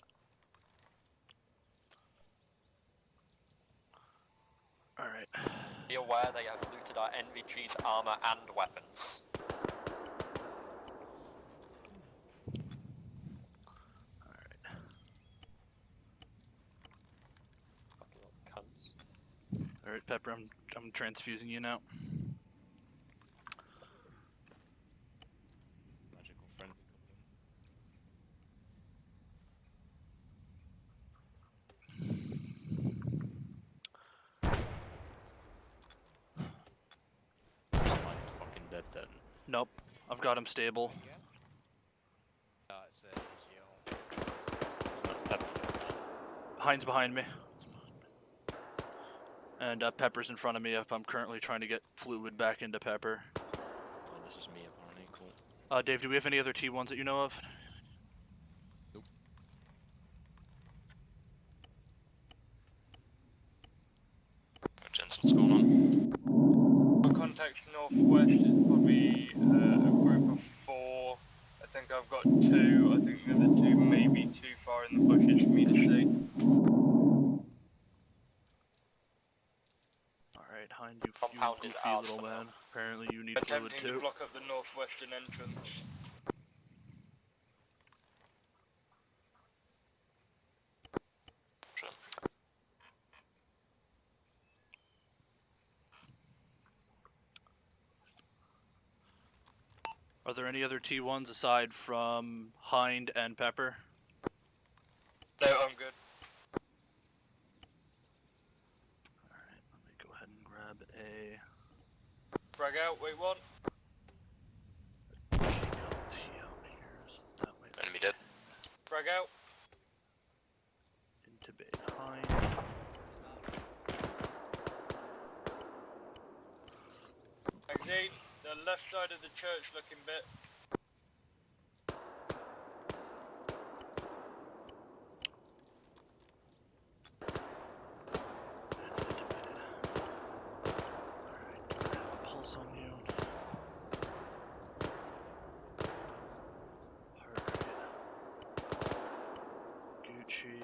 Alright. Be aware they have looted our NVG's armor and weapons. Alright. Fucking little cunts. Alright, Pepper, I'm transfusing you now. Magical friend. Fucking dead then. Nope, I've got him stable. That's Heinz behind me. And Pepper's in front of me if I'm currently trying to get fluid back into Pepper. Oh, this is me apparently, cool. Dave, do we have any other T1s that you know of? Nope. Gents, what's going on? Our contact northwest is probably a group of 4. I think I've got 2. I think the other 2 may be too far in the bushes for me to see. Alright, Hind, you Compound is goofy out little for man. Apparently you need fluid Attempting to too. block up the northwestern entrance. Are there any other T1s aside from Hind and Pepper? No, I'm good. Alright, let me go ahead and grab a Frag out, wait one. TLT out here. So that way. Enemy dead. Frag out. left side of the church looking bit. Pulse on you. Gucci.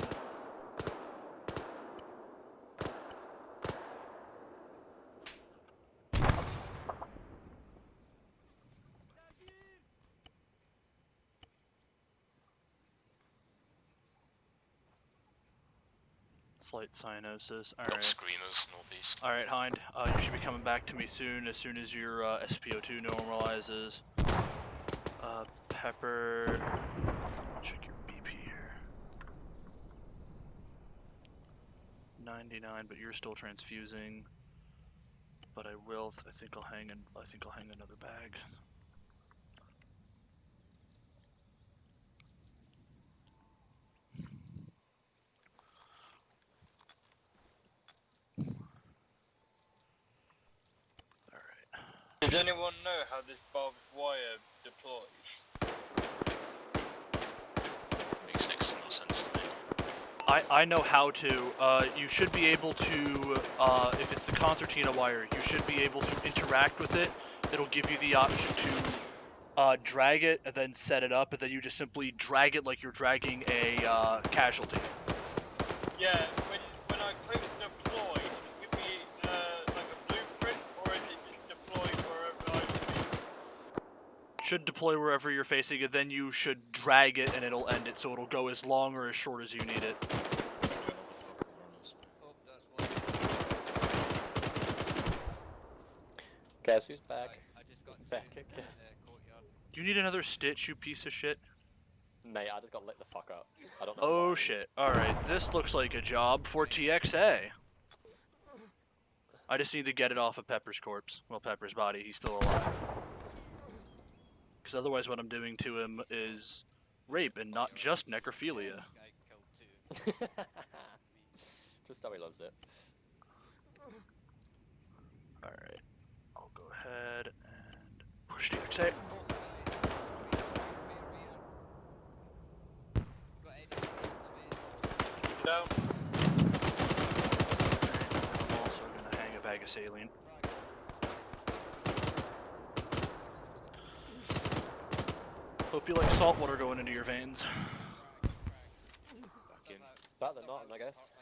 Slight cyanosis. Alright. Screeners, northeast. Alright, Hind. You should be coming back to me soon as your SPO2 normalizes. Pepper. Check your BP here. 99, but you're still transfusing. But I think I'll hang another bag. Does anyone know how this barbed wire deploys? Makes no sense to me. I know how to. You should be able to, if it's the concertina wire, you should be able to interact with it. It'll give you the option to drag it and then set it up, and then you just simply drag it like you're dragging a casualty. Yeah, when I click deploy, does it give me like a blueprint, or is it just deploy wherever I should be? Should deploy wherever you're facing it, then you should drag it and it'll end it, so it'll go as long or as short as you need it. Guess who's back? I just got Back to again. Do you need another stitch, you piece of shit? Mate, I just got lit the fuck up. I don't know. Oh shit. Alright, this looks like a job for TXA. I just need to get it off of Pepper's corpse. Well, Pepper's body, he's still alive. Because otherwise what I'm doing to him is rape and not just necrophilia. Just how he loves it. Alright, I'll go ahead and push TXA. Down. I'm also gonna hang a bag of saline. Hope you like salt water going into your veins. Better than nothing, I guess.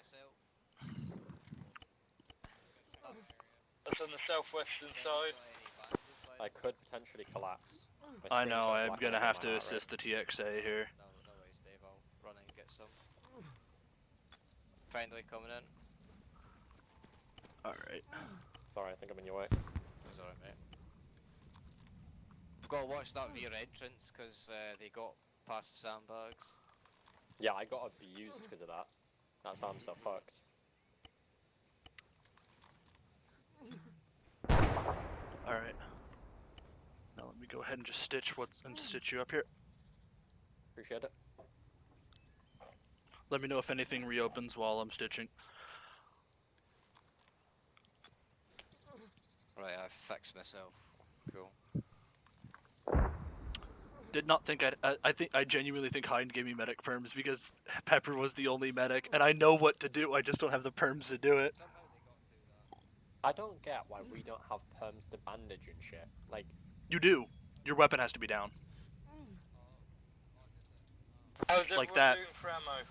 That's on the southwestern side. I could potentially collapse. I know, I'm gonna have to assist the TXA here. No worries, Dave. I'll run and get some. Friendly coming in. Alright. Sorry, I think I'm in your way. It's alright, mate. I've got to watch that rear entrance because they got past the sandbags. Yeah, I got abused because of that. That's how I'm so fucked. Alright. Now let me go ahead and just stitch you up here. Appreciate it. Let me know if anything reopens while I'm stitching. Right, I fixed myself. Cool. Did not think I genuinely think Hind gave me medic perms because Pepper was the only medic, and I know what to do, I just don't have the perms to do it. I don't get why we don't have perms to bandage and shit. Like, You do. Your weapon has to be down. How's Like everyone that. doing for ammo?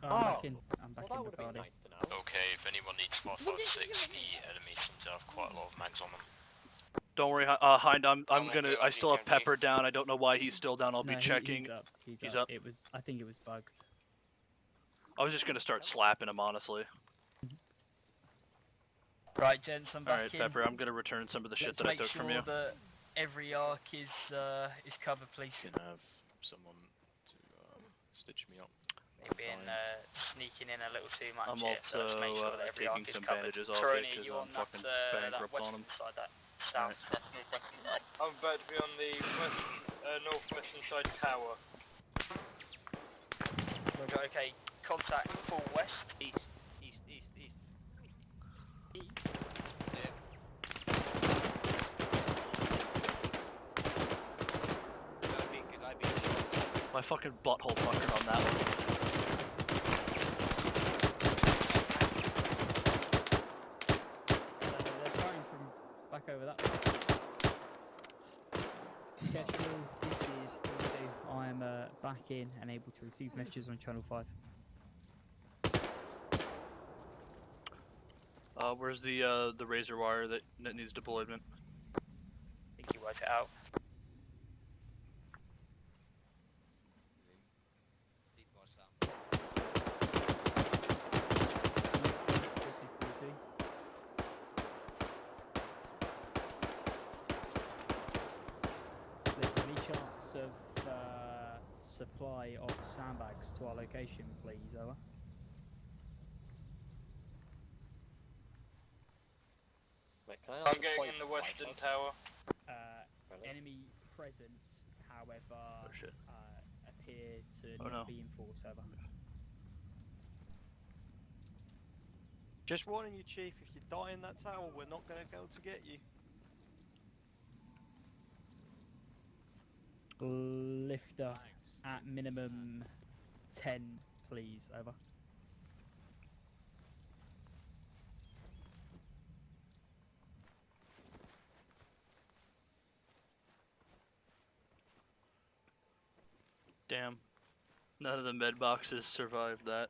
I'm back in. I'm back well, that in would have been Bacardi. nice to know. Okay, if anyone needs fast 6, the enemy seems to have quite a lot of mags on them. Don't worry, Hind. I still have Pepper down. I don't know why he's still down. I'll be No, checking. He's up. He's up. It was. I think it was bugged. I was just gonna start slapping him, honestly. Right, gents, I'm back Alright, in. Pepper, I'm gonna return some of the shit Let's that I make took sure from you. that every arc is covered, please. Can have someone to stitch me up. You've been sneaking in a little too much I'm here, so let's make sure that every taking arc is some covered. bandages off Corona, it because you I'm on fucking that bankrupt on western him. side, that south, northwestern side? I'm about to be on the west, northwestern side tower. Okay, contact full west. East. My fucking butthole puckered on that one. They're firing from back over that way. Schedule, this is 3-2. I am back in and able to receive messages on channel 5. Where's the razor wire that needs deployment? I think you work it out. Need more Sam. This is 3-2. There's any chance of supply of sandbags to our location, please, over? Wait, can I I'm getting in the western tower. Enemy present, however, appear to not be in force, over. Just warning you, Chief, if you die in that tower, we're not going to go to get you. Lifter at minimum 10, please, over. Damn. None of the med boxes survived that.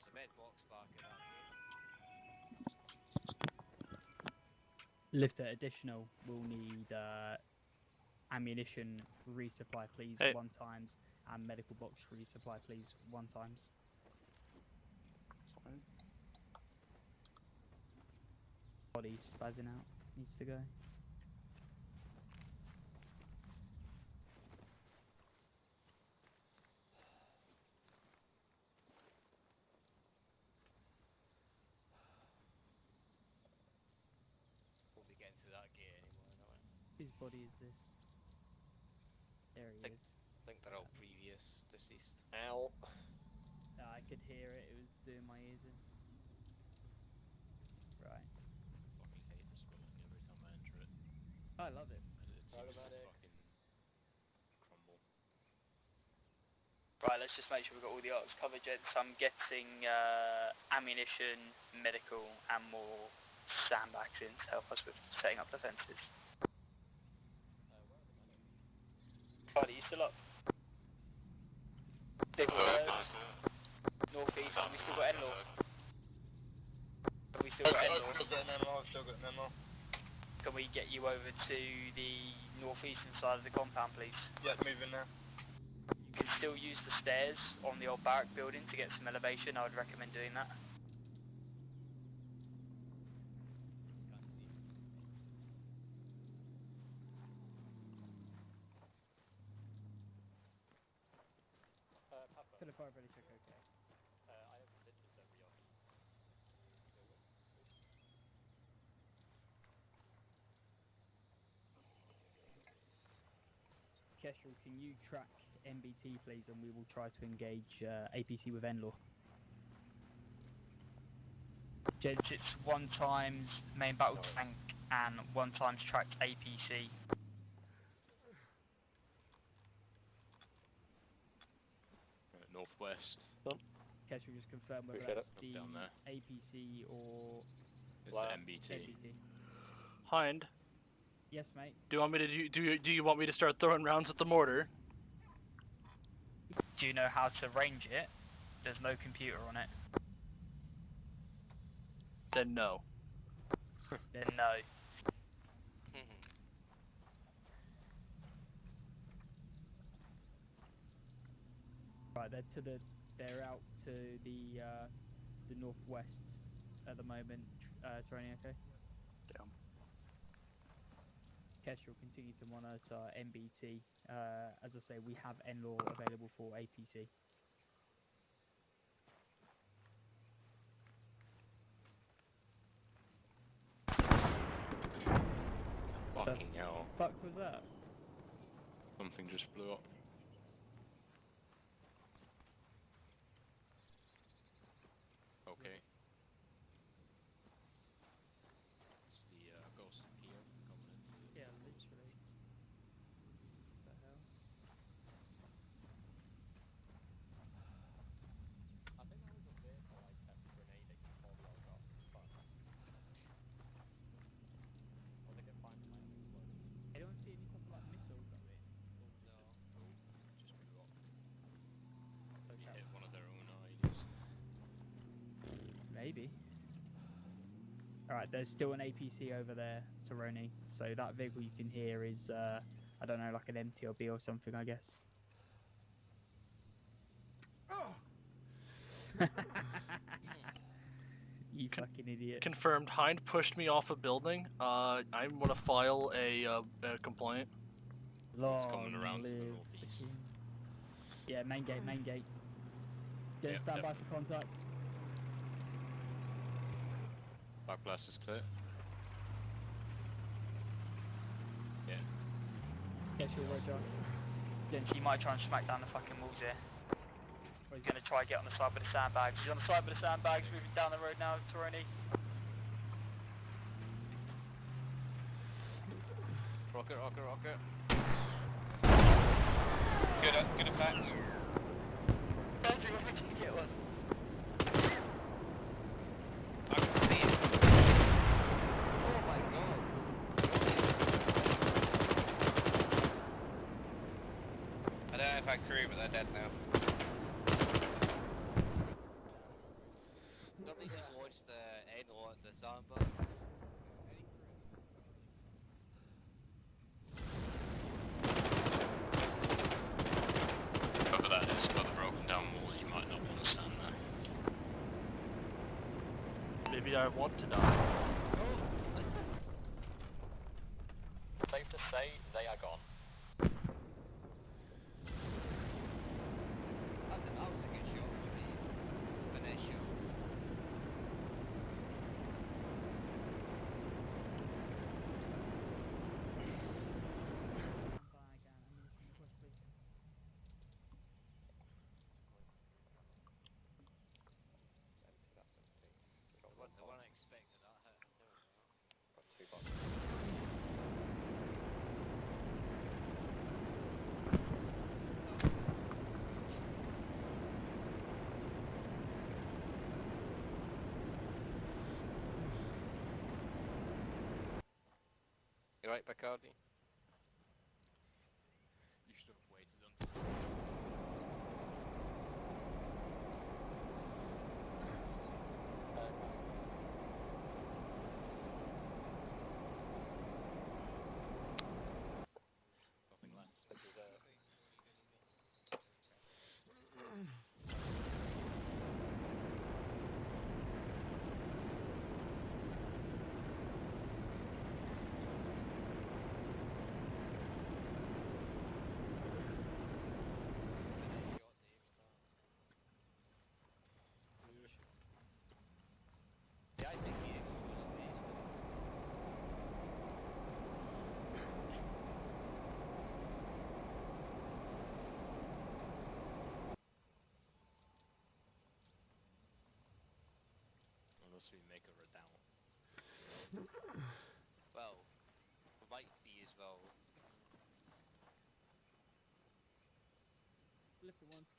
So med box back at that. Lifter additional will need ammunition resupply, please, Hey. 1 times, and medical box resupply, please, 1 times. Fine. Body spazzing out, needs to go. Won't be getting through that gate anymore, no way. Whose body is this? There he is. I think they're all previous deceased. Ow. I could hear it, it was doing my ears in. Right. Fucking hate this building every time I enter it. I love it. It seems to Paramedics. fucking crumble. Right, let's just make sure we've got all the arcs covered, gents. I'm getting ammunition, medical, and more sandbags in to help us with setting up defences. Right, are you still up? Northeast, have we still got Enlaw? Have we still got Enlaw? I've still got an MR. Can we get you over to the northeastern side of the compound, please? Yeah, moving now. You can still use the stairs on the old barrack building to get some elevation. I would recommend doing that. Papa, Could have already check okay. I have stitches every off. Kestrel, can you track MBT, please, and we will try to engage APC with Enlaw. Gents, it's 1 times main battle tank and 1 times tracked APC. Northwest. Kestrel, just confirm whether Appreciate that's it. the Down there. APC or It's Wow. the MBT. MBT. Hind, Yes, mate. do you want me to do you want me to start throwing rounds at the mortar? Do you know how to range it? There's no computer on it. Then no. Then no. Right, they're out to the northwest at the moment. Training, okay. Damn. Kestrel, continue to monitor MBT. As I say, we have Enlaw available for APC. Fucking hell. Fuck was that? Something just blew up. Okay. It's the Ghost Kia coming into Yeah, Right, there's still an APC over there, Taroni. So that vehicle you can hear is, I don't know, like an MTLB or something, I guess. You fucking idiot. Confirmed. Hind pushed me off a building. I'm gonna file a complaint. It's coming around to the Live northeast. king. Yeah, main gate, main gate. Get Yep, stand by definitely. for contact. Back blast is clear. Yeah. Yes, you're right, John. He might try and smack down the fucking walls here. He's going to try and get on the side with the sandbags. He's on the side with the sandbags, moving down the road now, Toroni. Rocket, rocket, rocket. Good effect. Andrew, I think you can get one. I can see it. Oh my god. I don't know if I crew, but they're dead now. Somebody just launched the NO at the sandbags. Whoever that is got the broken down wall, you might not want to stand there. Maybe I want to die. Safe to say, they are gone. That was a good shot for me. Finesse shot. I wasn't expecting that hit. Got 2 boxes. You right, Bacardi? You should have waited until. Nothing left. Yeah, I think he actually will base it. Unless we make a redoubt. Well, we might be as well.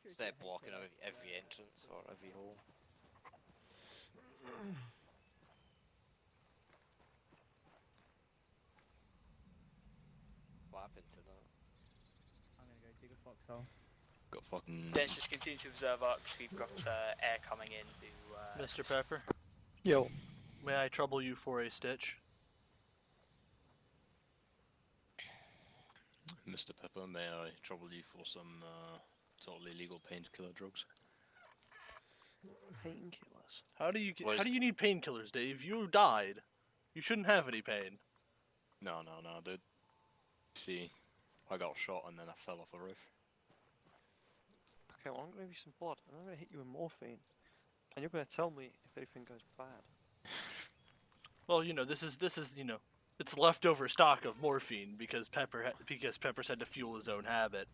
Instead of blocking every entrance or every hole. What happened to that? I'm gonna go dig a foxhole. Got fucking. Then just continue to observe us. We've got air coming in to... Mr. Pepper, Yo. may I trouble you for a stitch? Mr. Pepper, may I trouble you for some totally legal painkiller drugs? Painkillers. How do you What how is- do you need painkillers, Dave? You died. You shouldn't have any pain. No, dude. See, I got shot and then I fell off a roof. Okay, well I'm gonna give you some blood and I'm gonna hit you with morphine. And you're gonna tell me if anything goes bad. Well, you know, this is you know, it's leftover stock of morphine because Pepper's had to fuel his own habit.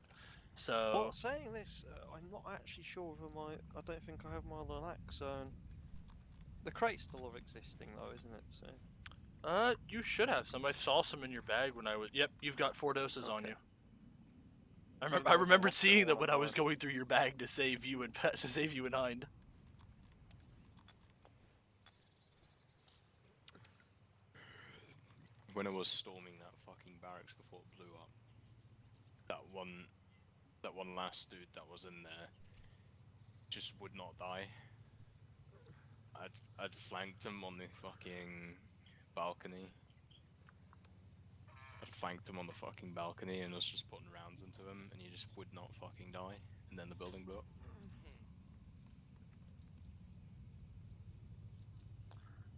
So Well, saying this, I'm not actually sure whether I don't think I have my naloxone. The crate's still existing though, isn't it? So. you should have some. I saw some in your bag when I was. Yep, you've got 4 doses on you. I remembered seeing them when I was going through your bag to save you and Hind. When I was storming that fucking barracks before it blew up, that one last dude that was in there just would not die. I'd flanked him on the fucking balcony. I flanked him on the fucking balcony and was just putting rounds into him, and he just would not fucking die. And then the building blew up.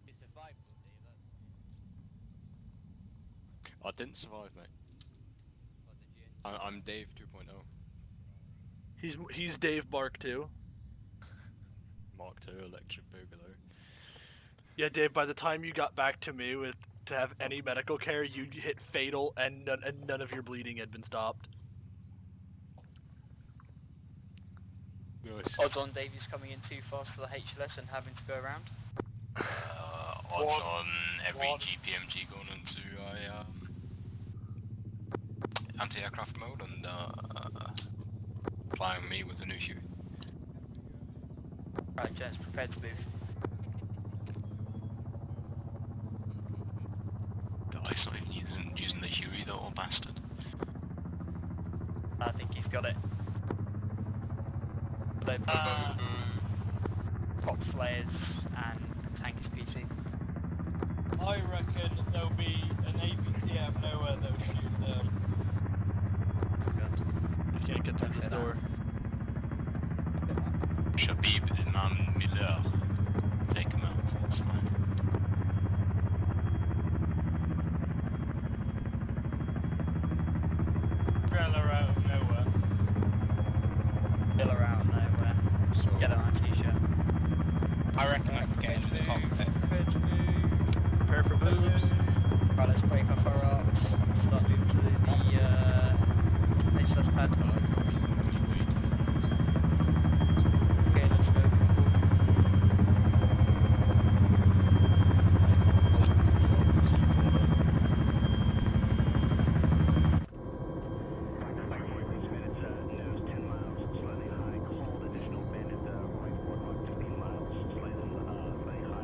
You survived though, Dave. That's I didn't survive, mate. what did you insert? I'm Dave 2.0. He's Dave Mark 2. Mark 2 Electric Boogaloo. Yeah, Dave. By the time you got back to me to have any medical care, you hit fatal, and none of your bleeding had been stopped. Nice. Odds on Davey's coming in too fast for the HLS and having to go around? Odds on every GPMG going into a anti-aircraft mode and applying me with a new Huey. Right, gents, prepared to move. He's not even using the Huey, though, old bastard. I think he's got it. Top flares and tank is PT. I reckon there'll be an ABC out of nowhere that'll shoot them. You can't get through this door. Shabib Imam Miller. Take him out, it's fine. Umbrella out of nowhere. Killer out of nowhere. So, Get him on t-shirt. I reckon I can get into the cockpit. Prepared to move. Prepare for boobs. Right, let's break off our arcs. Start moving to the HLS pad. Okay, let's go.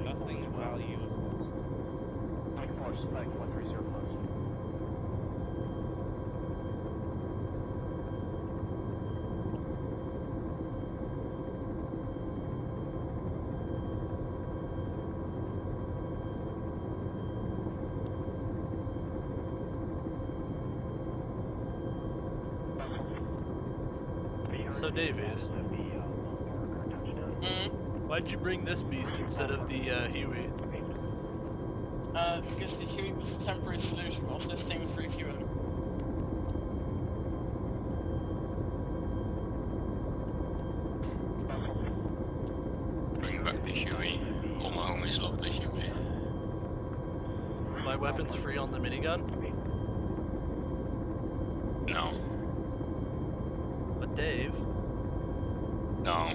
Nothing of value was lost. So, Davies, why'd you bring this beast instead of the Huey? Because the Huey was a temporary solution whilst this thing was refueling. Bring back the Huey. All my homies love the Huey. My weapon's free on the minigun, No. but Dave, No.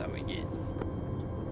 going in.